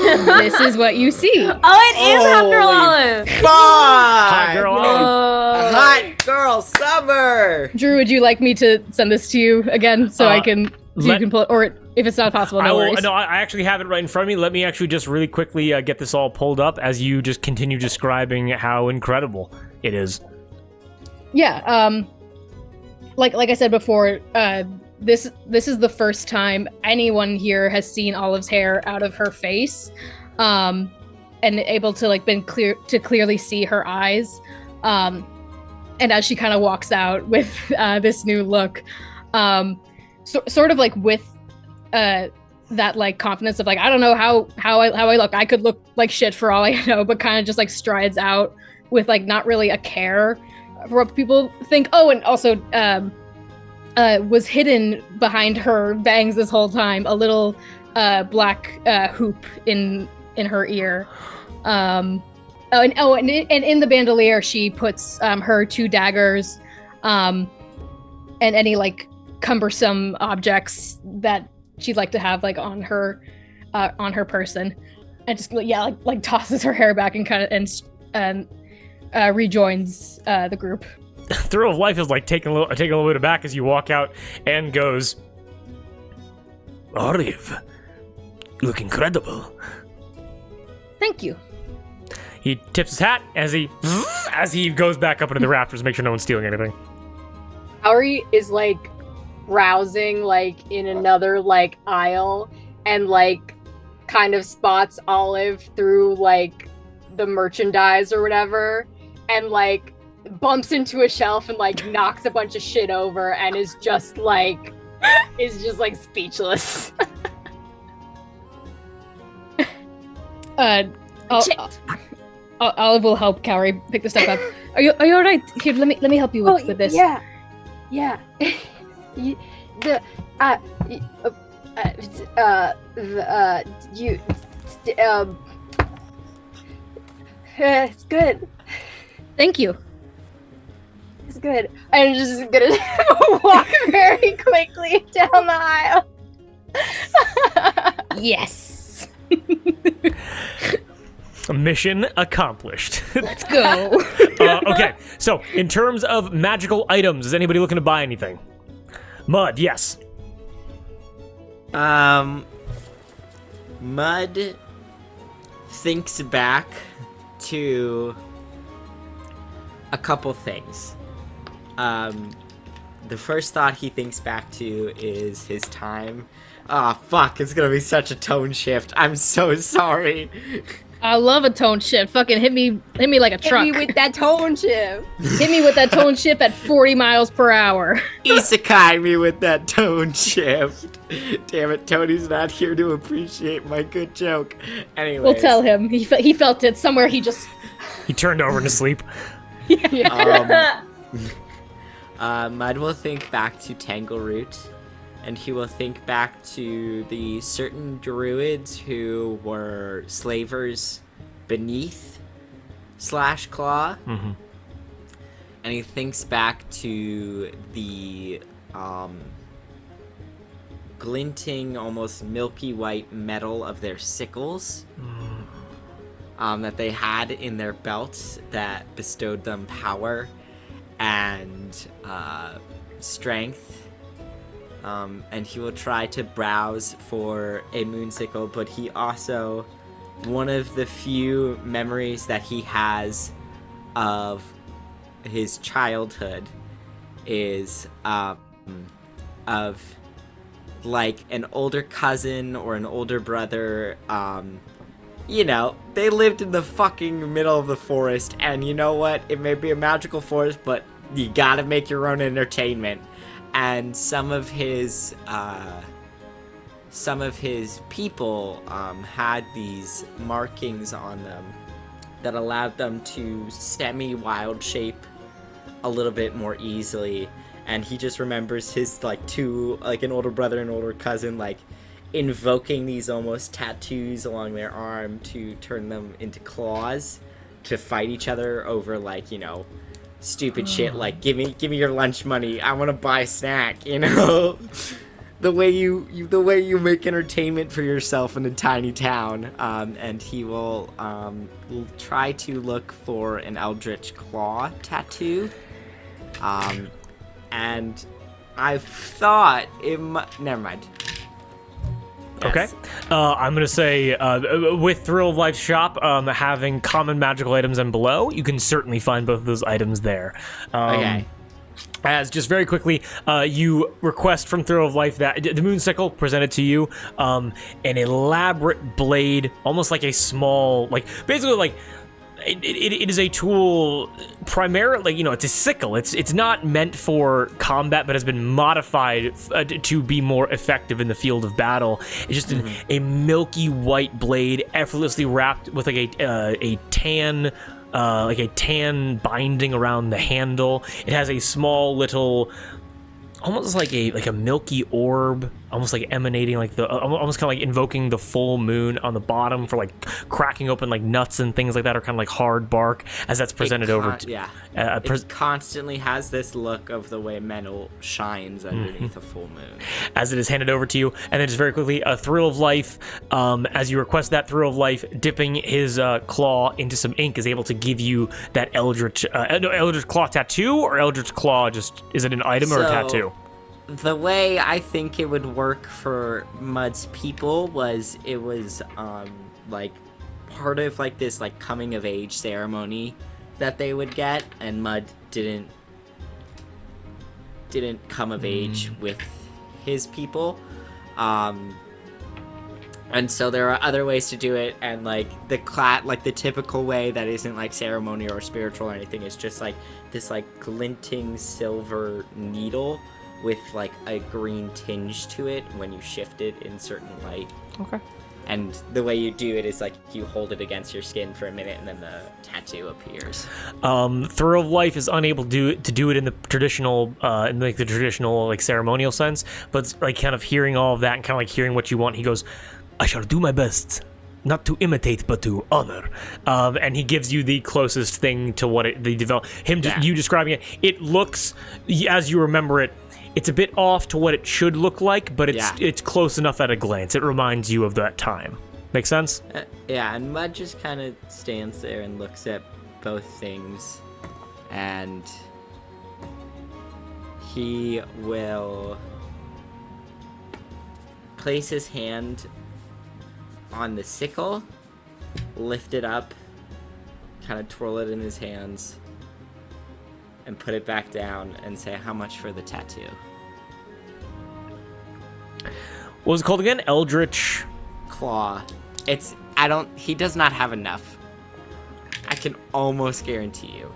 This is what you see. Oh, it is Hot Girl Holy Olive. Fuck! Hot girl Olive. Hot girl summer. Drew, would you like me to send this to you again so I can you can pull it, or if it's not possible, no worries. No, I actually have it right in front of me. Let me actually just really quickly get this all pulled up as you just continue describing how incredible it is. Yeah, like I said before, this is the first time anyone here has seen Olive's hair out of her face, and able to like clearly see her eyes. And as she kind of walks out with this new look, sort of like with that like confidence of like, I don't know how I look. I could look like shit for all I know, but kind of just like strides out with like not really a care for what people think. Oh, and also was hidden behind her bangs this whole time, a little black hoop in her ear. And in the bandolier she puts her 2 daggers and any like cumbersome objects that she'd like to have like on her person, and just like tosses her hair back and kind of rejoins the group. Thrill of Life is like taking a little bit aback as you walk out and goes, Olive, you look incredible. Thank you. He tips his hat as he goes back up into the rafters to make sure no one's stealing anything. Kaori is like browsing like in another like aisle and like kind of spots Olive through like the merchandise or whatever, and like bumps into a shelf and like knocks a bunch of shit over and is just like speechless. Olive will help Kaori pick the stuff up. Are you all right? Here, let me help you with this. Yeah. It's good. Thank you. It's good. I'm just gonna walk very quickly down the aisle. Yes. Mission accomplished. Let's go. Okay, so in terms of magical items, is anybody looking to buy anything? Mud, yes. Mud thinks back to a couple things. The first thought he thinks back to is his time. Ah, fuck, it's gonna be such a tone shift. I'm so sorry. I love a tone shift. Fucking hit me like a truck. Hit me with that tone shift. Hit me with that tone shift at 40 miles per hour. Isekai me with that tone shift. Damn it, Tony's not here to appreciate my good joke. Anyways. We'll tell him. He felt it somewhere. He turned over to sleep. Mud will think back to Tangleroot, and he will think back to the certain druids who were slavers beneath Claw. Mm-hmm. And he thinks back to the glinting, almost milky white metal of their sickles that they had in their belts that bestowed them power and strength. And he will try to browse for a moonsicle, but he also, one of the few memories that he has of his childhood is of like an older cousin or an older brother. You know, they lived in the fucking middle of the forest, and you know what? It may be a magical forest, but you gotta make your own entertainment. And some of his people had these markings on them that allowed them to semi-wild shape a little bit more easily. And he just remembers his an older brother and older cousin invoking these almost tattoos along their arm to turn them into claws to fight each other over stupid shit like give me your lunch money, I want to buy a snack, the way you make entertainment for yourself in a tiny town, and he will try to look for an Eldritch Claw tattoo, and I thought it never mind. Okay. Yes. I'm going to say, with Thrill of Life's shop having common magical items and below, you can certainly find both of those items there. Okay. As just very quickly, you request from Thrill of Life that the moon sickle presented to you, an elaborate blade, almost like a small, like basically like it is a tool primarily, it's a sickle. It's not meant for combat, but has been modified to be more effective in the field of battle. It's just a milky white blade, effortlessly wrapped with like a tan binding around the handle. It has a small little, almost like a milky orb, almost like emanating, like almost kind of like invoking the full moon on the bottom for like cracking open like nuts and things like that, or kind of like hard bark as that's presented over to. Yeah. It constantly has this look of the way metal shines underneath a full moon. As it is handed over to you, and then just very quickly, a Thrill of Life, as you request that Thrill of Life, dipping his claw into some ink is able to give you that Eldritch Claw tattoo, or Eldritch Claw just, is it an item or a tattoo? The way I think it would work for Mud's people was it was like part of like this like coming of age ceremony that they would get, and Mud didn't come of age with his people, and so there are other ways to do it, and like the typical way that isn't like ceremonial or spiritual or anything is just like this like glinting silver needle with like a green tinge to it when you shift it in certain light. Okay. And the way you do it is like you hold it against your skin for a minute and then the tattoo appears. Thrill of Life is unable to do it in the traditional ceremonial sense, but like kind of hearing all of that and kind of like hearing what you want, he goes, "I shall do my best, not to imitate but to honor," and he gives you the closest thing to what you describing it. It looks, as you remember it, it's a bit off to what it should look like, but it's close enough at a glance. It reminds you of that time. Make sense? Yeah, and Mud just kind of stands there and looks at both things, and he will place his hand on the sickle, lift it up, kind of twirl it in his hands, and put it back down and say, "How much for the tattoo?" What was it called again? Eldritch Claw. He does not have enough. I can almost guarantee you.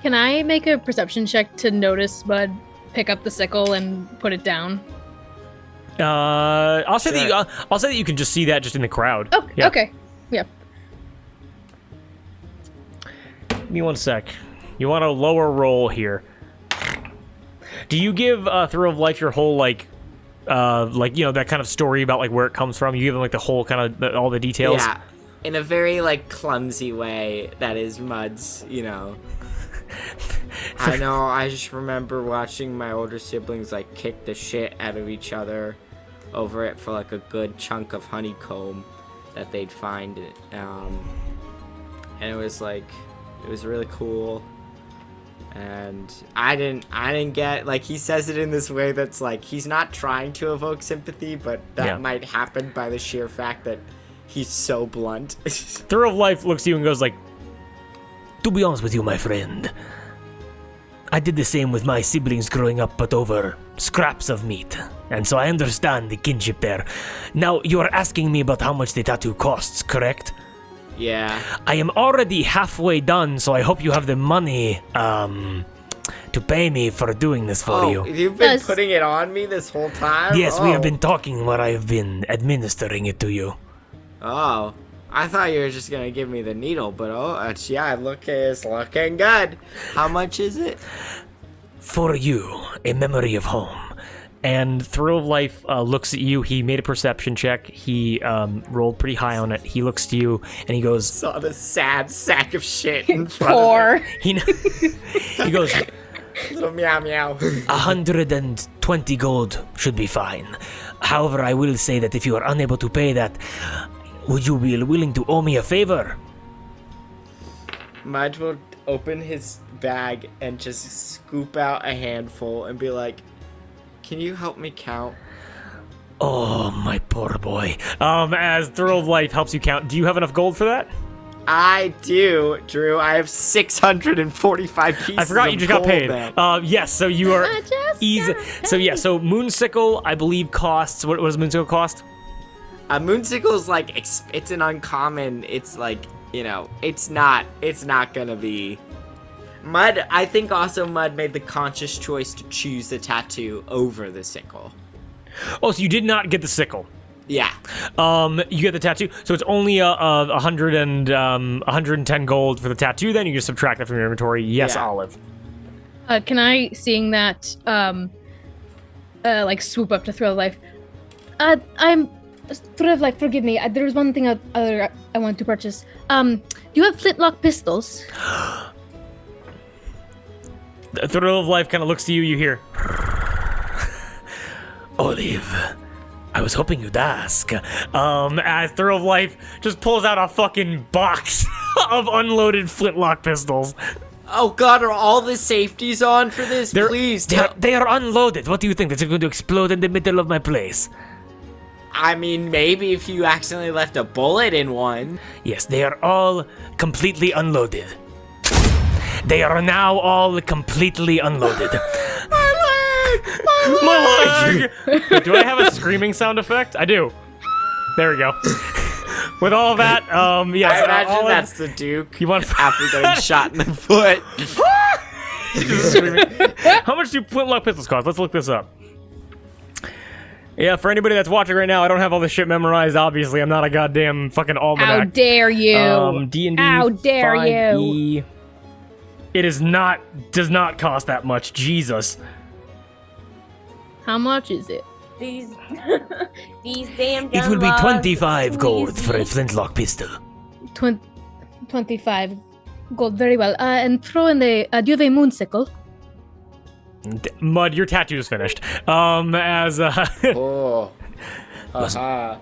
Can I make a perception check to notice Bud pick up the sickle and put it down? I'll say that you can just see that just in the crowd. Oh, Yeah. okay. Yeah. Give me one sec. You want a lower roll here. Do you give Thrill of Life your whole that kind of story about like where it comes from? You give them like the whole kind of all the details. Yeah, in a very like clumsy way that is Mud's. I know. I just remember watching my older siblings like kick the shit out of each other over it for like a good chunk of honeycomb that they'd find, and it was really cool. And I didn't get, like, he says it in this way that's like he's not trying to evoke sympathy, but that might happen by the sheer fact that he's so blunt. Thrill of Life looks at you and goes like, "To be honest with you, my friend, I did the same with my siblings growing up, but over scraps of meat. And so I understand the kinship there. Now, you are asking me about how much the tattoo costs, correct?" Yeah. "I am already halfway done, so I hope you have the money to pay me for doing this for you." You've been putting it on me this whole time? Yes, we have been talking while I have been administering it to you. Oh, I thought you were just going to give me the needle, but it's looking good. How much is it? "For you, a memory of home." And Thrill of Life looks at you. He made a perception check. He rolled pretty high on it. He looks to you and he goes, Saw the sad sack of shit in front of him. he goes, Little meow meow. 120 gold should be fine. However, I will say that if you are unable to pay that, would you be willing to owe me a favor? Mudge will open his bag and just scoop out a handful and be like, "Can you help me count?" Oh, my poor boy. As Thrill of Life helps you count, do you have enough gold for that? I do, Drew. I have 645 pieces. I forgot you just got paid. Yes, so you are easy. So yeah, so Moonsicle, I believe, costs. What does Moonsicle cost? Moonsicle is like it's an uncommon. It's like, you know, it's not gonna be. Mud. I think also Mud made the conscious choice to choose the tattoo over the sickle. Oh, so you did not get the sickle. Yeah. You get the tattoo, so it's only 110 gold for the tattoo. Then you just subtract that from your inventory. Yes, Yeah. Olive. Can I, seeing that, like swoop up to Thrill of Life? I'm Thrill of Life. Forgive me. There was one thing I want to purchase. Do you have flintlock pistols? The Thrill of Life kind of looks to you. You hear, Olive. I was hoping you'd ask. As Thrill of Life just pulls out a fucking box of unloaded flintlock pistols. Oh God, are all the safeties on for this? Please tell. They are unloaded. What do you think? They're going to explode in the middle of my place? I mean, maybe if you accidentally left a bullet in one. Yes, they are all completely unloaded. They are now all completely unloaded. My leg! Wait, do I have a screaming sound effect? I do. There we go. With all that, yes. I imagine Olive, that's the Duke. You want after getting shot in the foot. Just screaming. How much do flintlock pistols cost? Let's look this up. Yeah, for anybody that's watching right now, I don't have all this shit memorized. Obviously, I'm not a goddamn fucking almanac. How dare you? D&D. How dare 5e. you? It does not cost that much. Jesus. How much is it? These damn It will be Dunlops 25 gold squeeze for a me. flintlock pistol. 25 gold. Very well. And throw in the. Do you have a moonsicle? Mud, your tattoo is finished. As Oh. Haha.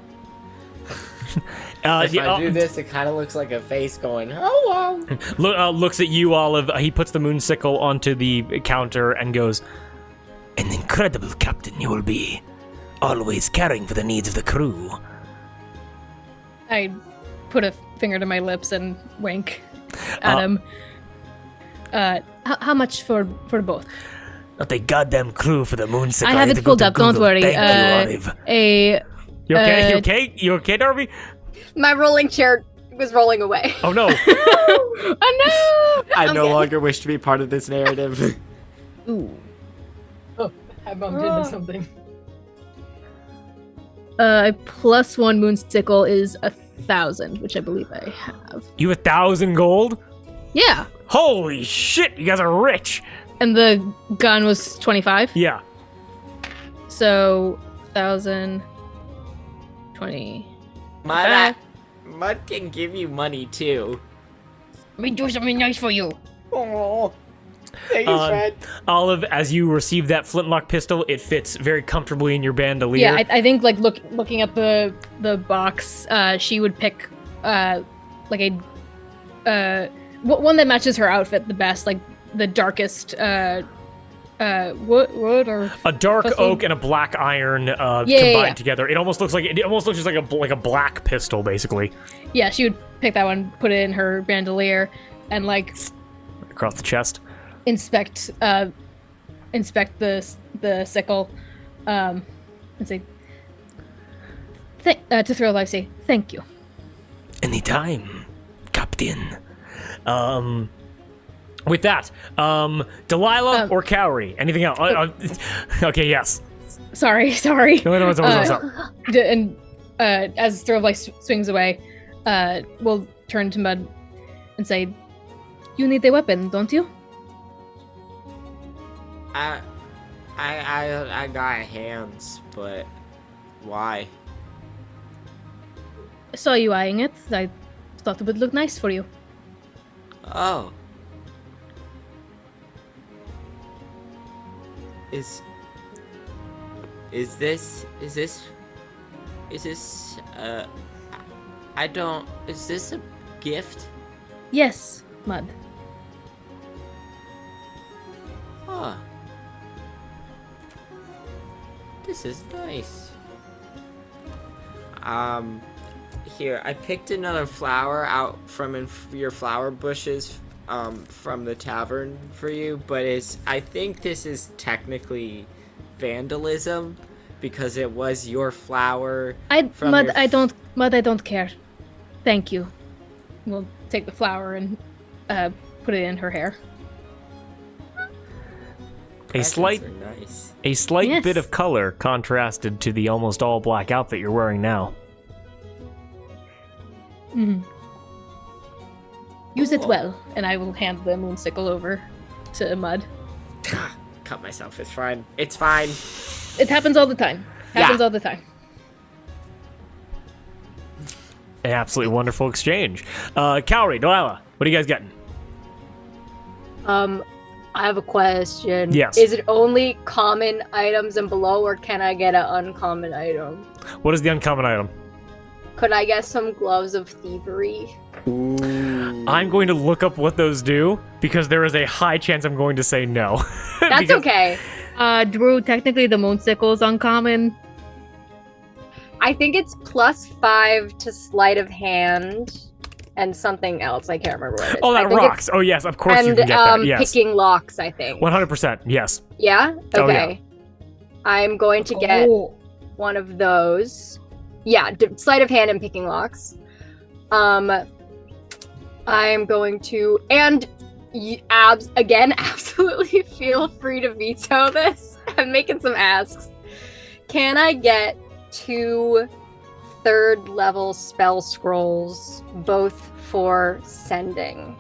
If yeah, I do this, it kind of looks like a face going, "Oh, wow." looks at you, Olive. He puts the moonsicle onto the counter and goes, "An incredible captain you will be, always caring for the needs of the crew." I put a finger to my lips and wink at him. How much for both? Not a goddamn clue for the moonsicle. I have need it to go pulled to up. Don't Google. worry. Thank you, Olive. You okay? You okay? You okay, Darby? My rolling chair was rolling away. Oh no! Oh no! I no longer wish to be part of this narrative. Ooh. I bumped into something. A +1 moonsicle is 1,000, which I believe I have. You 1,000 gold? Yeah. Holy shit! You guys are rich. And the gun was 25. Yeah. So 1,000, 20. Mud can give you money too. Let me do something nice for you. Oh, thank you, Fred. Olive, as you receive that flintlock pistol, it fits very comfortably in your bandolier. Yeah, I think like looking at the box, she would pick like a one that matches her outfit the best, like the darkest wood or a dark Pistol? oak and a black iron combined yeah. together. It almost looks just like a black pistol, basically. Yeah, she would pick that one, put it in her bandolier, and like Across the chest. inspect the sickle, and say to Thrill Life, say thank you. Anytime, Captain. With that, Delilah or Cowrie? Anything else? Okay, yes. Sorry. No, it's up. And as Thrill Life swings away, we'll turn to Mud and say, "You need a weapon, don't you?" I got hands, but why? I saw you eyeing it. I thought it would look nice for you. Oh. Is this is this a gift? Yes, Mud. Huh. This is nice. Here, I picked another flower out from your flower bushes, from the tavern for you, but I think this is technically vandalism because it was your flower. Mud, I don't care. Thank you. We'll take the flower and put it in her hair. A slight Yes. bit of color contrasted to the almost all black outfit you're wearing now. Mm-hmm. Use it well, and I will hand the moonsicle over to Mud. Cut myself. It's fine. It's fine. It happens all the time. All the time. An absolutely wonderful exchange. Cowrie, Delilah, what are you guys getting? I have a question. Yes. Is it only common items and below, or can I get an uncommon item? What is the uncommon item? Could I get some gloves of thievery? I'm going to look up what those do, because there is a high chance I'm going to say no. That's okay. Drew, technically the moonsicle is uncommon. I think it's +5 to sleight of hand and something else. I can't remember what it is. Oh, I that think rocks. Oh, yes, of course and, you can get that. Yes. picking locks, I think. 100%. Yes. Yeah? Oh, Okay. I'm going to get one of those. Yeah, sleight of hand and picking locks. I'm going to, and absolutely feel free to veto this. I'm making some asks. Can I get 2 3rd-level spell scrolls, both for sending?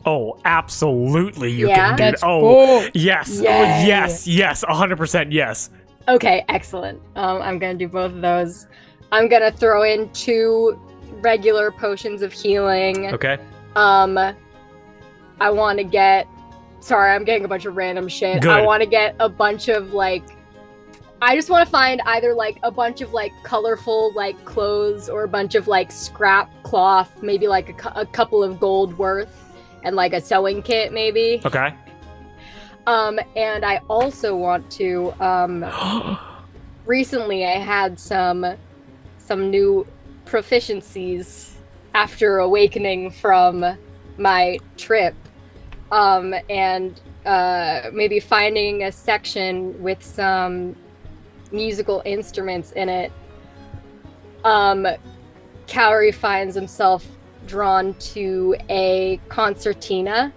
Oh, absolutely you Yeah? can do That's that. Oh, cool. yes. Yay. Oh, yes. 100% yes. Okay, excellent. I'm gonna do both of those. I'm gonna throw in 2 regular potions of healing. Okay. I want to get. Sorry, I'm getting a bunch of random shit. Good. I want to get a bunch of I just want to find either a bunch of colorful clothes or a bunch of scrap cloth, maybe a couple of gold worth, and a sewing kit maybe. Okay. And I also want to recently I had some new proficiencies after awakening from my trip. And maybe finding a section with some musical instruments in it. Cowrie finds himself drawn to a concertina,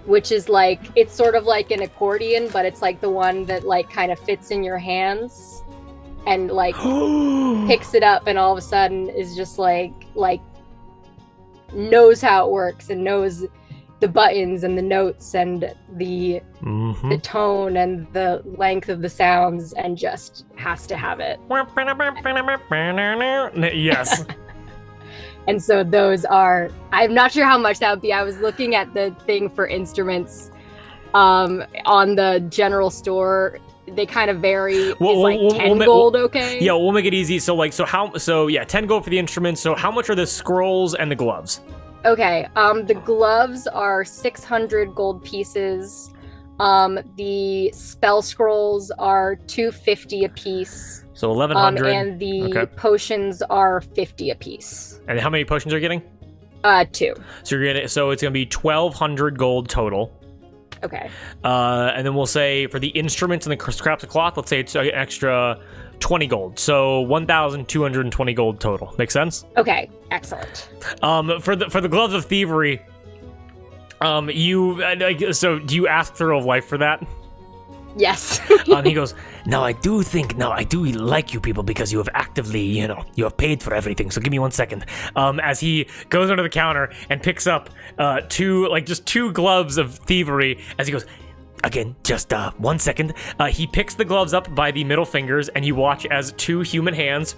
which is it's sort of like an accordion, but it's the one that kind of fits in your hands and picks it up, and all of a sudden is just knows how it works and knows the buttons and the notes and the tone and the length of the sounds, and just has to have it. Yes. And so those are, I'm not sure how much that would be. I was looking at the thing for instruments on the general store. They kind of vary. Is 10 gold okay? Yeah, we'll make it easy. So 10 gold for the instruments. So how much are the scrolls and the gloves? Okay, the gloves are 600 gold pieces. The spell scrolls are 250 a piece. So 1,100. And the potions are 50 a piece. And how many potions are you getting? 2. So it's gonna be 1,200 gold total. Okay. And then we'll say for the instruments and the scraps of cloth, let's say it's an extra 20 gold. So 1,220 gold total. Make sense? Okay, excellent. For the gloves of thievery, so do you ask Thrill of Life for that? Yes. He goes, now I do like you people because you have actively, you have paid for everything. So give me 1 second. As he goes under the counter and picks up 2 gloves of thievery, as he goes, again, just 1 second. He picks the gloves up by the middle fingers, and you watch as 2 human hands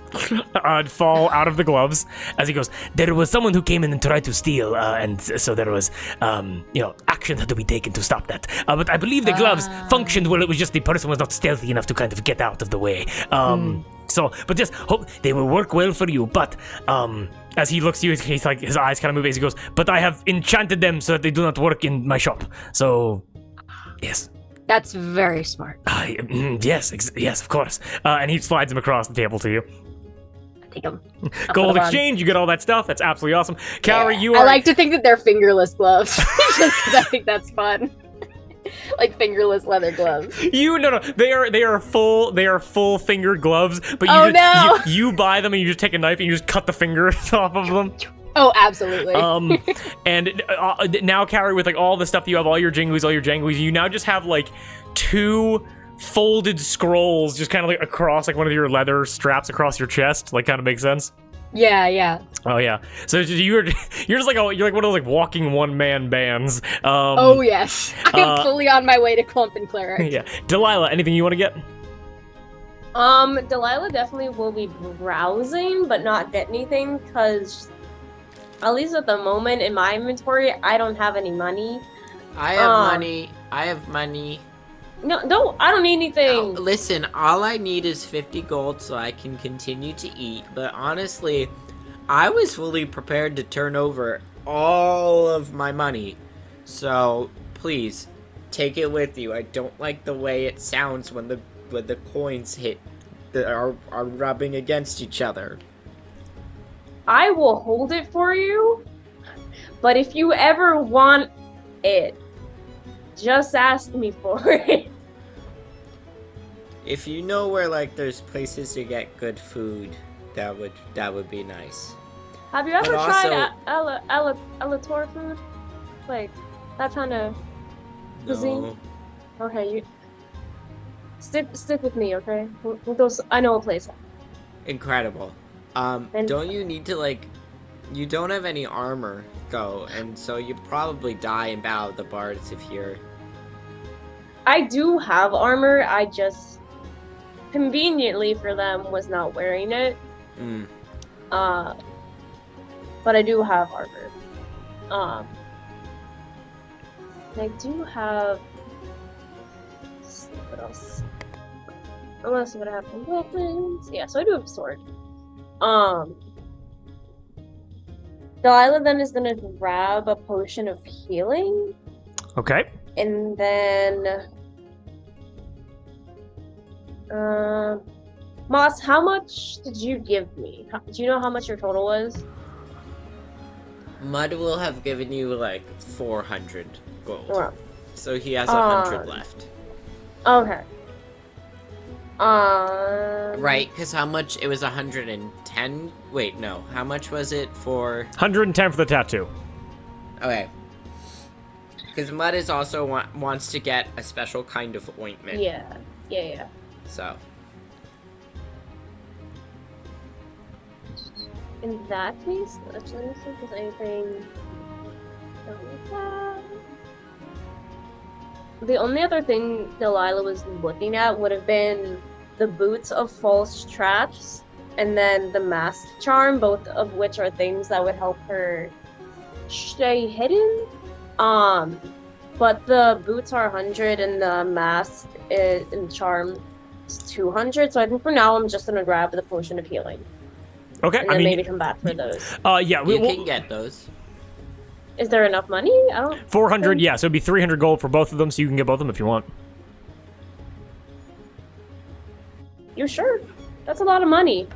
fall out of the gloves. As he goes, there was someone who came in and tried to steal, and so there was, action had to be taken to stop that. But I believe the gloves functioned well. It was just the person was not stealthy enough to kind of get out of the way. So, but just hope they will work well for you. But, as he looks at you, he's like, his eyes kind of move as he goes, but I have enchanted them so that they do not work in my shop. So, yes. That's very smart. Yes, yes, of course. And he slides them across the table to you. Take them. Gold exchange, you get all that stuff. That's absolutely awesome. Kaori, you are... I like to think that they're fingerless gloves, just because I think that's fun. Like fingerless leather gloves. No, they are full fingered gloves, but you buy them and you just take a knife and you just cut the fingers off of them. Oh, absolutely. And now, Kaori, with like all the stuff that you have, all your janglies, you now just have like 2 folded scrolls just kind of like across like one of your leather straps across your chest. Like, kind of makes sense. Yeah. Oh yeah. So you're just like you're like one of those like walking one-man bands. Oh yes. I'm fully on my way to Clump and Cleric. Yeah. Delilah, anything you want to get? Delilah definitely will be browsing, but not get anything, because at least at the moment in my inventory, I don't have any money. I have money. No, I don't need anything. Oh, listen, all I need is 50 gold so I can continue to eat. But honestly, I was fully prepared to turn over all of my money. So please, take it with you. I don't like the way it sounds when the coins are rubbing against each other. I will hold it for you, but if you ever want it, just ask me for it. If you know where like there's places to get good food, that would be nice. Have you ever tried Alator food? Like that kind of cuisine? No. Okay, you stick with me, okay? We'll go. I know a place. Incredible. Don't you need to like? You don't have any armor though, and so you probably die in battle of the bards if you're. I do have armor. I just conveniently for them was not wearing it. But I do have armor. I do have. What else? What else would I have? Weapons. Yeah, so I do have a sword. Delilah then is gonna grab a potion of healing. Okay. And then Moss, how much did you give me? Do you know how much your total was? Mud will have given you like 400 gold. Wow. So he has 100 left. Okay. Right, because how much? It was 110? Wait, no. How much was it for... 110 for the tattoo. Okay. Because Mud is also wants to get a special kind of ointment. Yeah. So. In that case, let's see if there's anything... The only other thing Delilah was looking at would have been the boots of false traps and then the mask charm, both of which are things that would help her stay hidden. But the boots are 100 and the mask and charm is 200. So I think for now I'm just gonna grab the potion of healing. Okay, And then maybe come back for those. Yeah, you can get those. Is there enough money? I don't. 400, yeah. So it'd be 300 gold for both of them, so you can get both of them if you want. You sure? That's a lot of money.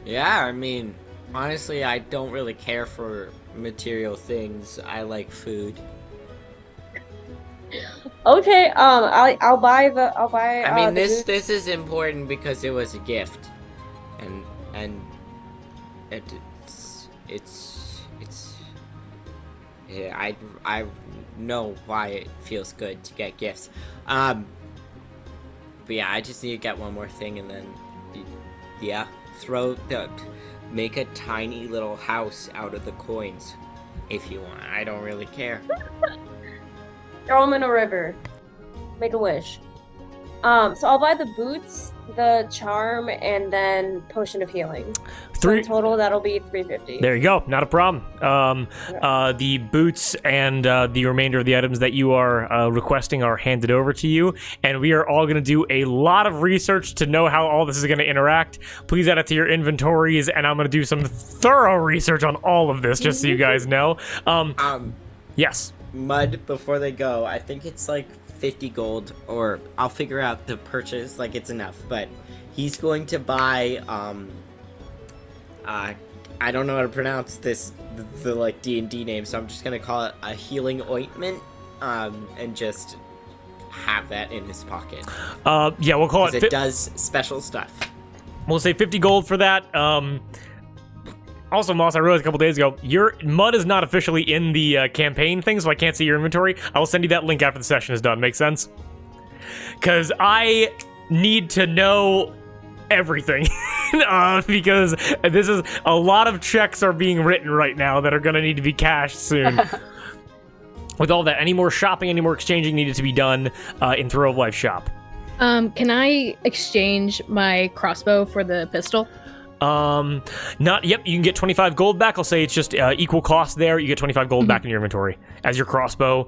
Yeah, I mean, honestly, I don't really care for material things. I like food. Okay, I'll buy. I mean, the this boots. is important because it was a gift, and it's yeah, I know why it feels good to get gifts. But yeah, I just need to get one more thing, and then yeah, make a tiny little house out of the coins if you want. I don't really care. Throw them in a river. Make a wish. So I'll buy the boots, the charm, and then potion of healing. So in total, that'll be $350. There you go. Not a problem. The boots and the remainder of the items that you are requesting are handed over to you, and we are all going to do a lot of research to know how all this is going to interact. Please add it to your inventories, and I'm going to do some thorough research on all of this, just so you guys know. Yes. Mud, before they go, I think it's like 50 gold, or I'll figure out the purchase, like it's enough, but he's going to buy, I don't know how to pronounce this, the like D&D name, so I'm just gonna call it a healing ointment, and just have that in his pocket. Yeah, we'll call it... It does special stuff. We'll say 50 gold for that. Also, Moss, I realized a couple days ago, your Mud is not officially in the campaign thing, so I can't see your inventory. I will send you that link after the session is done. Make sense? Because I need to know everything. Because this is a lot of checks are being written right now that are going to need to be cashed soon. With all that, any more shopping, any more exchanging needed to be done in Throw of Life shop. Can I exchange my crossbow for the pistol? Yep, you can get 25 gold back. I'll say it's just equal cost there. You get 25 gold back in your inventory as your crossbow,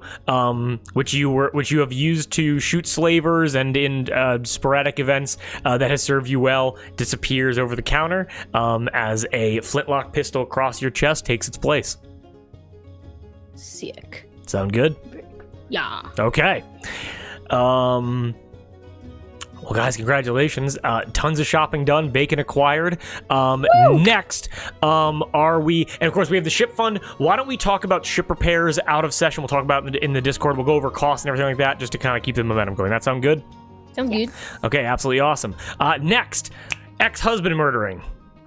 which you have used to shoot slavers and in sporadic events that has served you well, disappears over the counter as a flintlock pistol across your chest takes its place. Sick. Sound good? Yeah. Okay. Well, guys, congratulations. Tons of shopping done, bacon acquired. Next, are we... And, of course, we have the ship fund. Why don't we talk about ship repairs out of session? We'll talk about it in the Discord. We'll go over costs and everything like that just to kind of keep the momentum going. That sound good? Sound good. Okay, absolutely awesome. Next, ex-husband murdering.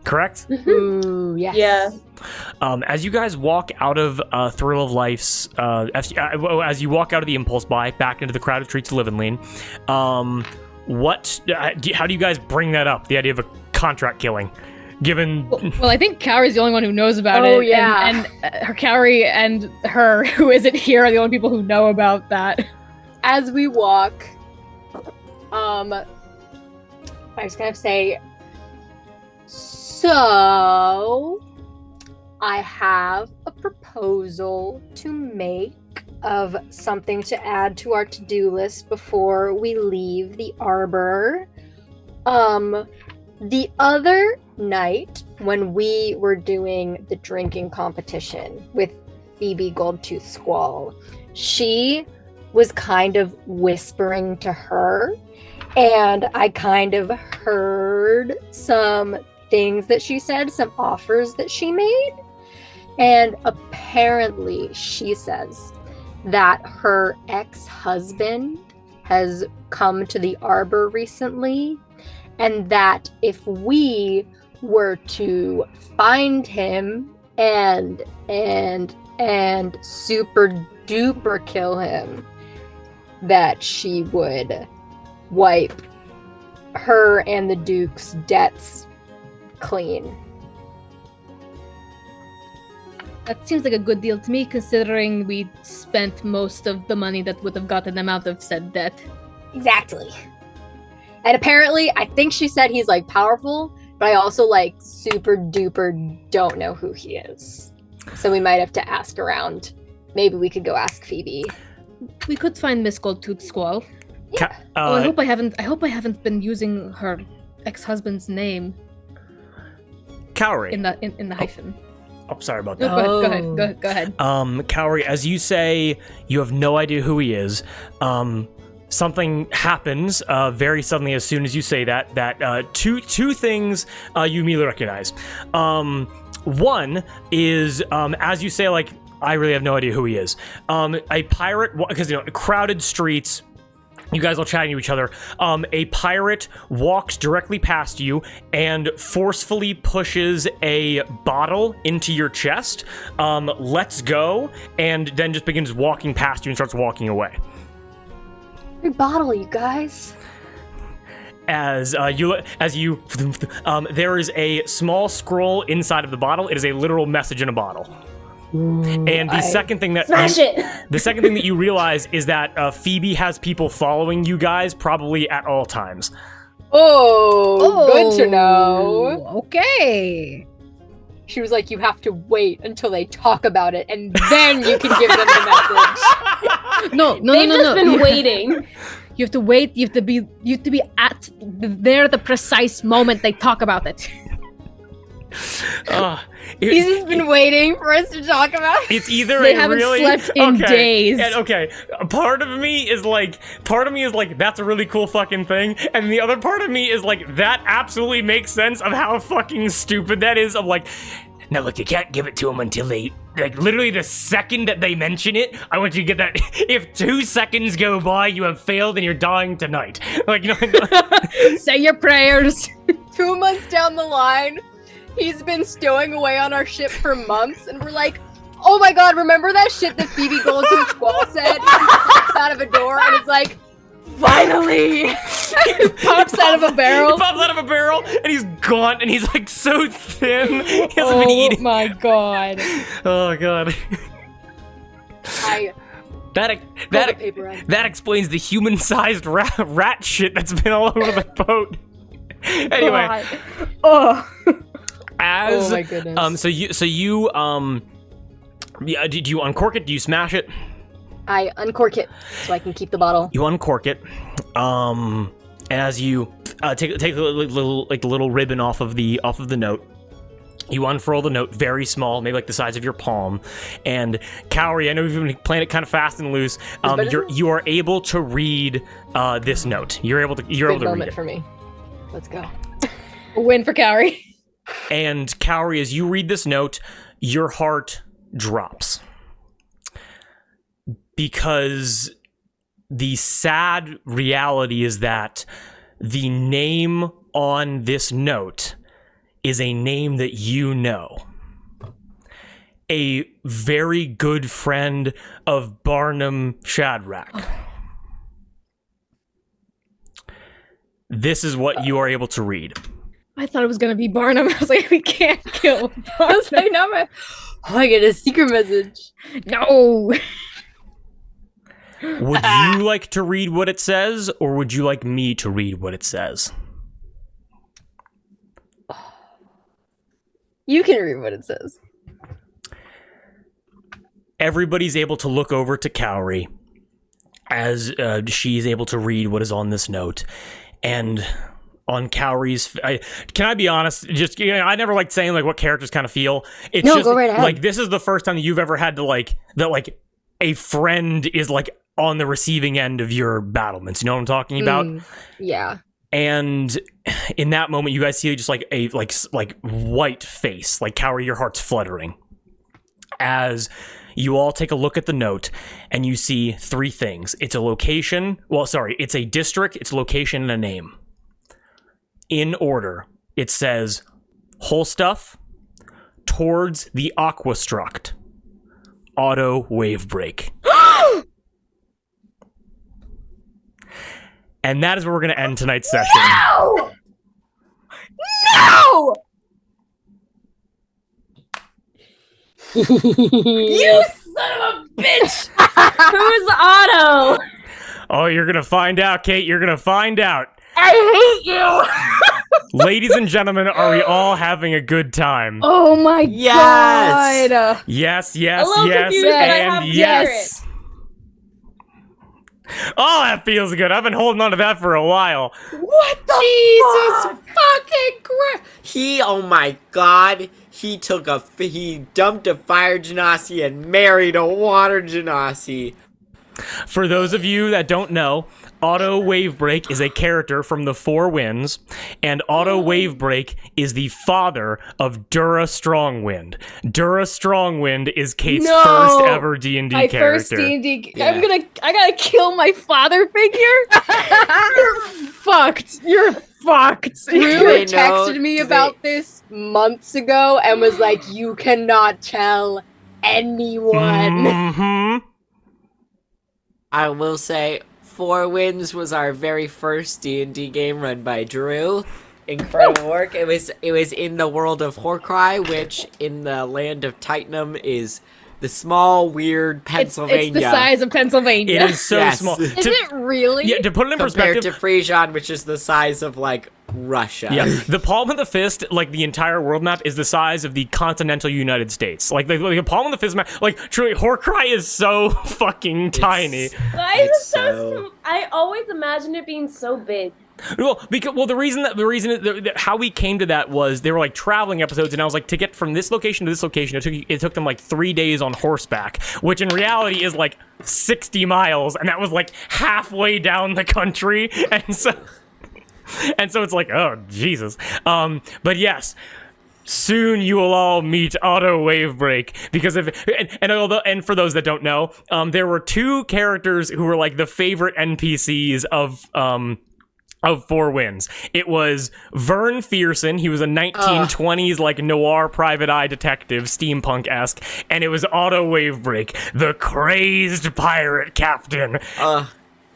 Correct? Ooh, yes. Yeah. As you guys walk out of Thrill of Life's... as you walk out of the Impulse Buy back into the crowded streets of Livenline, how do you guys bring that up? The idea of a contract killing, given. Well, I think Cowrie's the only one who knows about it. Oh, yeah. And her Cowrie and her, who isn't here, are the only people who know about that. As we walk, I was gonna say, so I have a proposal to make of something to add to our to-do list before we leave the arbor. The other night when we were doing the drinking competition with Phoebe Goldtooth Squall, she was kind of whispering to her, and I kind of heard some things that she said, some offers that she made, and apparently she says that her ex-husband has come to the arbor recently, and that if we were to find him and super duper kill him, that she would wipe her and the Duke's debts clean. That seems like a good deal to me, considering we spent most of the money that would have gotten them out of said debt. Exactly. And apparently, I think she said he's like powerful, but I also like super duper don't know who he is. So we might have to ask around. Maybe we could go ask Phoebe. We could find Miss Goldtooth Squall. Yeah. I hope I haven't been using her ex-husband's name Cowrie. in the hyphen. Oh, sorry about No, that. go ahead. Cowrie, as you say, you have no idea who he is. Something happens very suddenly as soon as you say that two things you immediately recognize. One is, as you say, like, I really have no idea who he is. A pirate, because, crowded streets, you guys all chatting to each other. A pirate walks directly past you and forcefully pushes a bottle into your chest, lets go, and then just begins walking past you and starts walking away. Every bottle, you guys. As you, there is a small scroll inside of the bottle. It is a literal message in a bottle. And the second thing that Smash it! the second thing that you realize is that Phoebe has people following you guys probably at all times. Oh, good to know. Okay. She was like, you have to wait until they talk about it, and then you can give them the message. No. They've just been waiting. You have to wait. You have to be at the precise moment they talk about it. He's just been waiting for us to talk about it. It's either They a haven't really slept in days. and okay. Part of me is like that's a really cool fucking thing, and the other part of me is like that absolutely makes sense of how fucking stupid that is. Of like, now look, you can't give it to them until they like literally the second that they mention it. I want you to get that. If 2 seconds go by, you have failed and you're dying tonight. Like, you know. Say your prayers. 2 months down the line, he's been stowing away on our ship for months, and we're like, oh my god, remember that shit that Phoebe Goldstein Squall said? He pops out of a door, and it's like, finally! Pops out of a barrel. He pops out of a barrel, and he's gaunt, and he's like so thin. He hasn't been eating. My god. Oh god. I That explains the human-sized rat shit that's been all over the boat. Anyway, Oh. as Oh my goodness. yeah, do you uncork it? Do you smash it? I uncork it so I can keep the bottle. You uncork it. And as you take the little ribbon off of the note, you unfurl the note, very small, maybe like the size of your palm. And Cowrie, I know you've been playing it kind of fast and loose. You are able to read this note. You're able to read it. For me. Let's go. A win for Cowrie. And Cowrie, as you read this note, your heart drops. Because the sad reality is that the name on this note is a name that you know. A very good friend of Barnum Shadrach. This is what you are able to read. I thought it was gonna be Barnum. I was like, we can't kill Barnum. I was like, no, I get a secret message. No. Would you like to read what it says, or would you like me to read what it says? You can read what it says. Everybody's able to look over to Cowrie as she's able to read what is on this note. And on Cowrie's, can I be honest? Just, you know, I never liked saying like what characters kind of feel. It's No, just go right ahead. like this is the first time that you've ever had to like a friend is like on the receiving end of your battlements. You know what I'm talking about? Yeah. And in that moment, you guys see just like a like white face, like Cowrie, your heart's fluttering. As you all take a look at the note, and you see 3 things. It's a location. Well, sorry, it's a district, it's a location, and a name. In order, it says whole stuff towards the aquastruct. Auto wave break. And that is where we're going to end tonight's session. No! No! You son of a bitch! Who's Otto? Oh, you're going to find out, Kate. You're going to find out. I hate you! Ladies and gentlemen, are we all having a good time? Oh my Yes! god. Yes, yes, A little yes, confused, but I and have yes. Oh, that feels good. I've been holding on to that for a while. What the Jesus fucking Christ! Oh my god, he dumped a fire genasi and married a water genasi. For those of you that don't know, Auto Wave Break is a character from the Four Winds, and Auto Wave Break is the father of Dura Strongwind. Dura Strongwind is Kate's first ever D&D My character. first D&D. Yeah. I gotta kill my father figure. You're fucked. You're fucked. Drew They know- texted me about this months ago and was like, you cannot tell anyone. Mm-hmm. I will say, Four Winds was our very first D&D game run by Drew. Incredible work. It was in the world of Horcry, which in the land of Titanum is The small, weird Pennsylvania. It's the size of Pennsylvania. It is so Yes. small. Is it really? Yeah, to put it in Compared perspective. to Frisian, which is the size of, like, Russia. Yeah, the palm of the fist, like the entire world map, is the size of the continental United States. Like the palm of the fist map, like truly, Horcrux is so fucking tiny. Why is it It's so? I always imagined it being so big. Well, the reason how we came to that was they were like traveling episodes, and I was like, to get from this location to this location, it took them like 3 days on horseback, which in reality is like 60 miles, and that was like halfway down the country, and so it's like, oh Jesus. But yes. Soon you will all meet Auto Wave Break, because and for those that don't know, there were two characters who were like the favorite NPCs of Four Winds. It was Vern Fearson. He was a 1920s like noir private eye detective, steampunk-esque, and it was Auto Wave Break, the crazed pirate captain.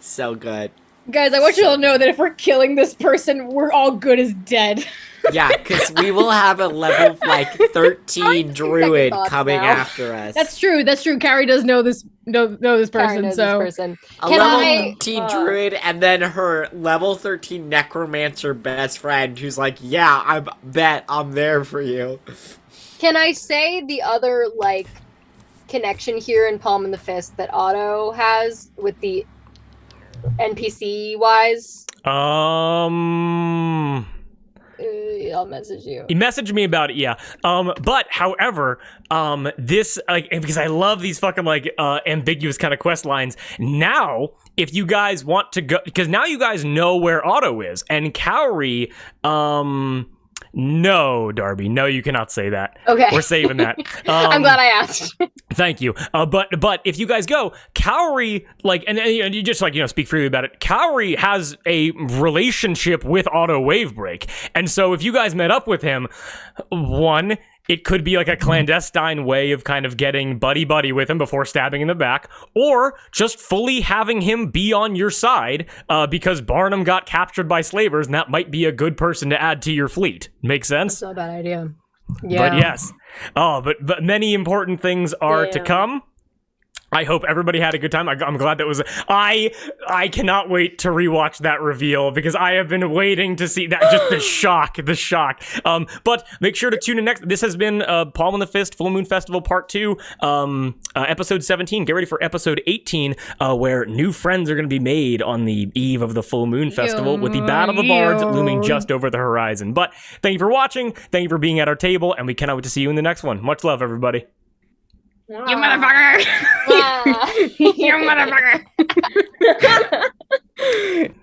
So good. Guys, I want you all to know that if we're killing this person, we're all good as dead. Yeah, because we will have a level, like, 13 druid thoughts coming now. after us. That's true. Carrie does know this Carrie person, knows so this person. A Can level I- 13 druid, and then her level 13 necromancer best friend who's like, yeah, I bet I'm there for you. Can I say the other like connection here in Palm in the Fist that Otto has with the NPC wise? I'll message you. He messaged me about it, yeah. But however, this like because I love these fucking like ambiguous kind of quest lines. Now, if you guys want to go, because now you guys know where Otto is, and Cowrie, no, Darby, no, you cannot say that. Okay. We're saving that. I'm glad I asked. Thank you. But if you guys go, Cowrie, like, and you just like, speak freely about it. Cowrie has a relationship with Auto Wave Break. And so if you guys met up with him, one, it could be like a clandestine way of kind of getting buddy-buddy with him before stabbing in the back, or just fully having him be on your side because Barnum got captured by slavers, and that might be a good person to add to your fleet. Make sense? That's not a bad idea. Yeah. But yes. Oh, but many important things are to Damn. come. I hope everybody had a good time. I'm glad that was. I cannot wait to rewatch that reveal because I have been waiting to see that. Just the shock. But make sure to tune in next. This has been Palm on the Fist Full Moon Festival Part 2, episode 17. Get ready for episode 18, where new friends are going to be made on the eve of the Full Moon Festival with the Battle of the Bards looming just over the horizon. But thank you for watching. Thank you for being at our table, and we cannot wait to see you in the next one. Much love, everybody. you motherfucker. Ah. You motherfucker.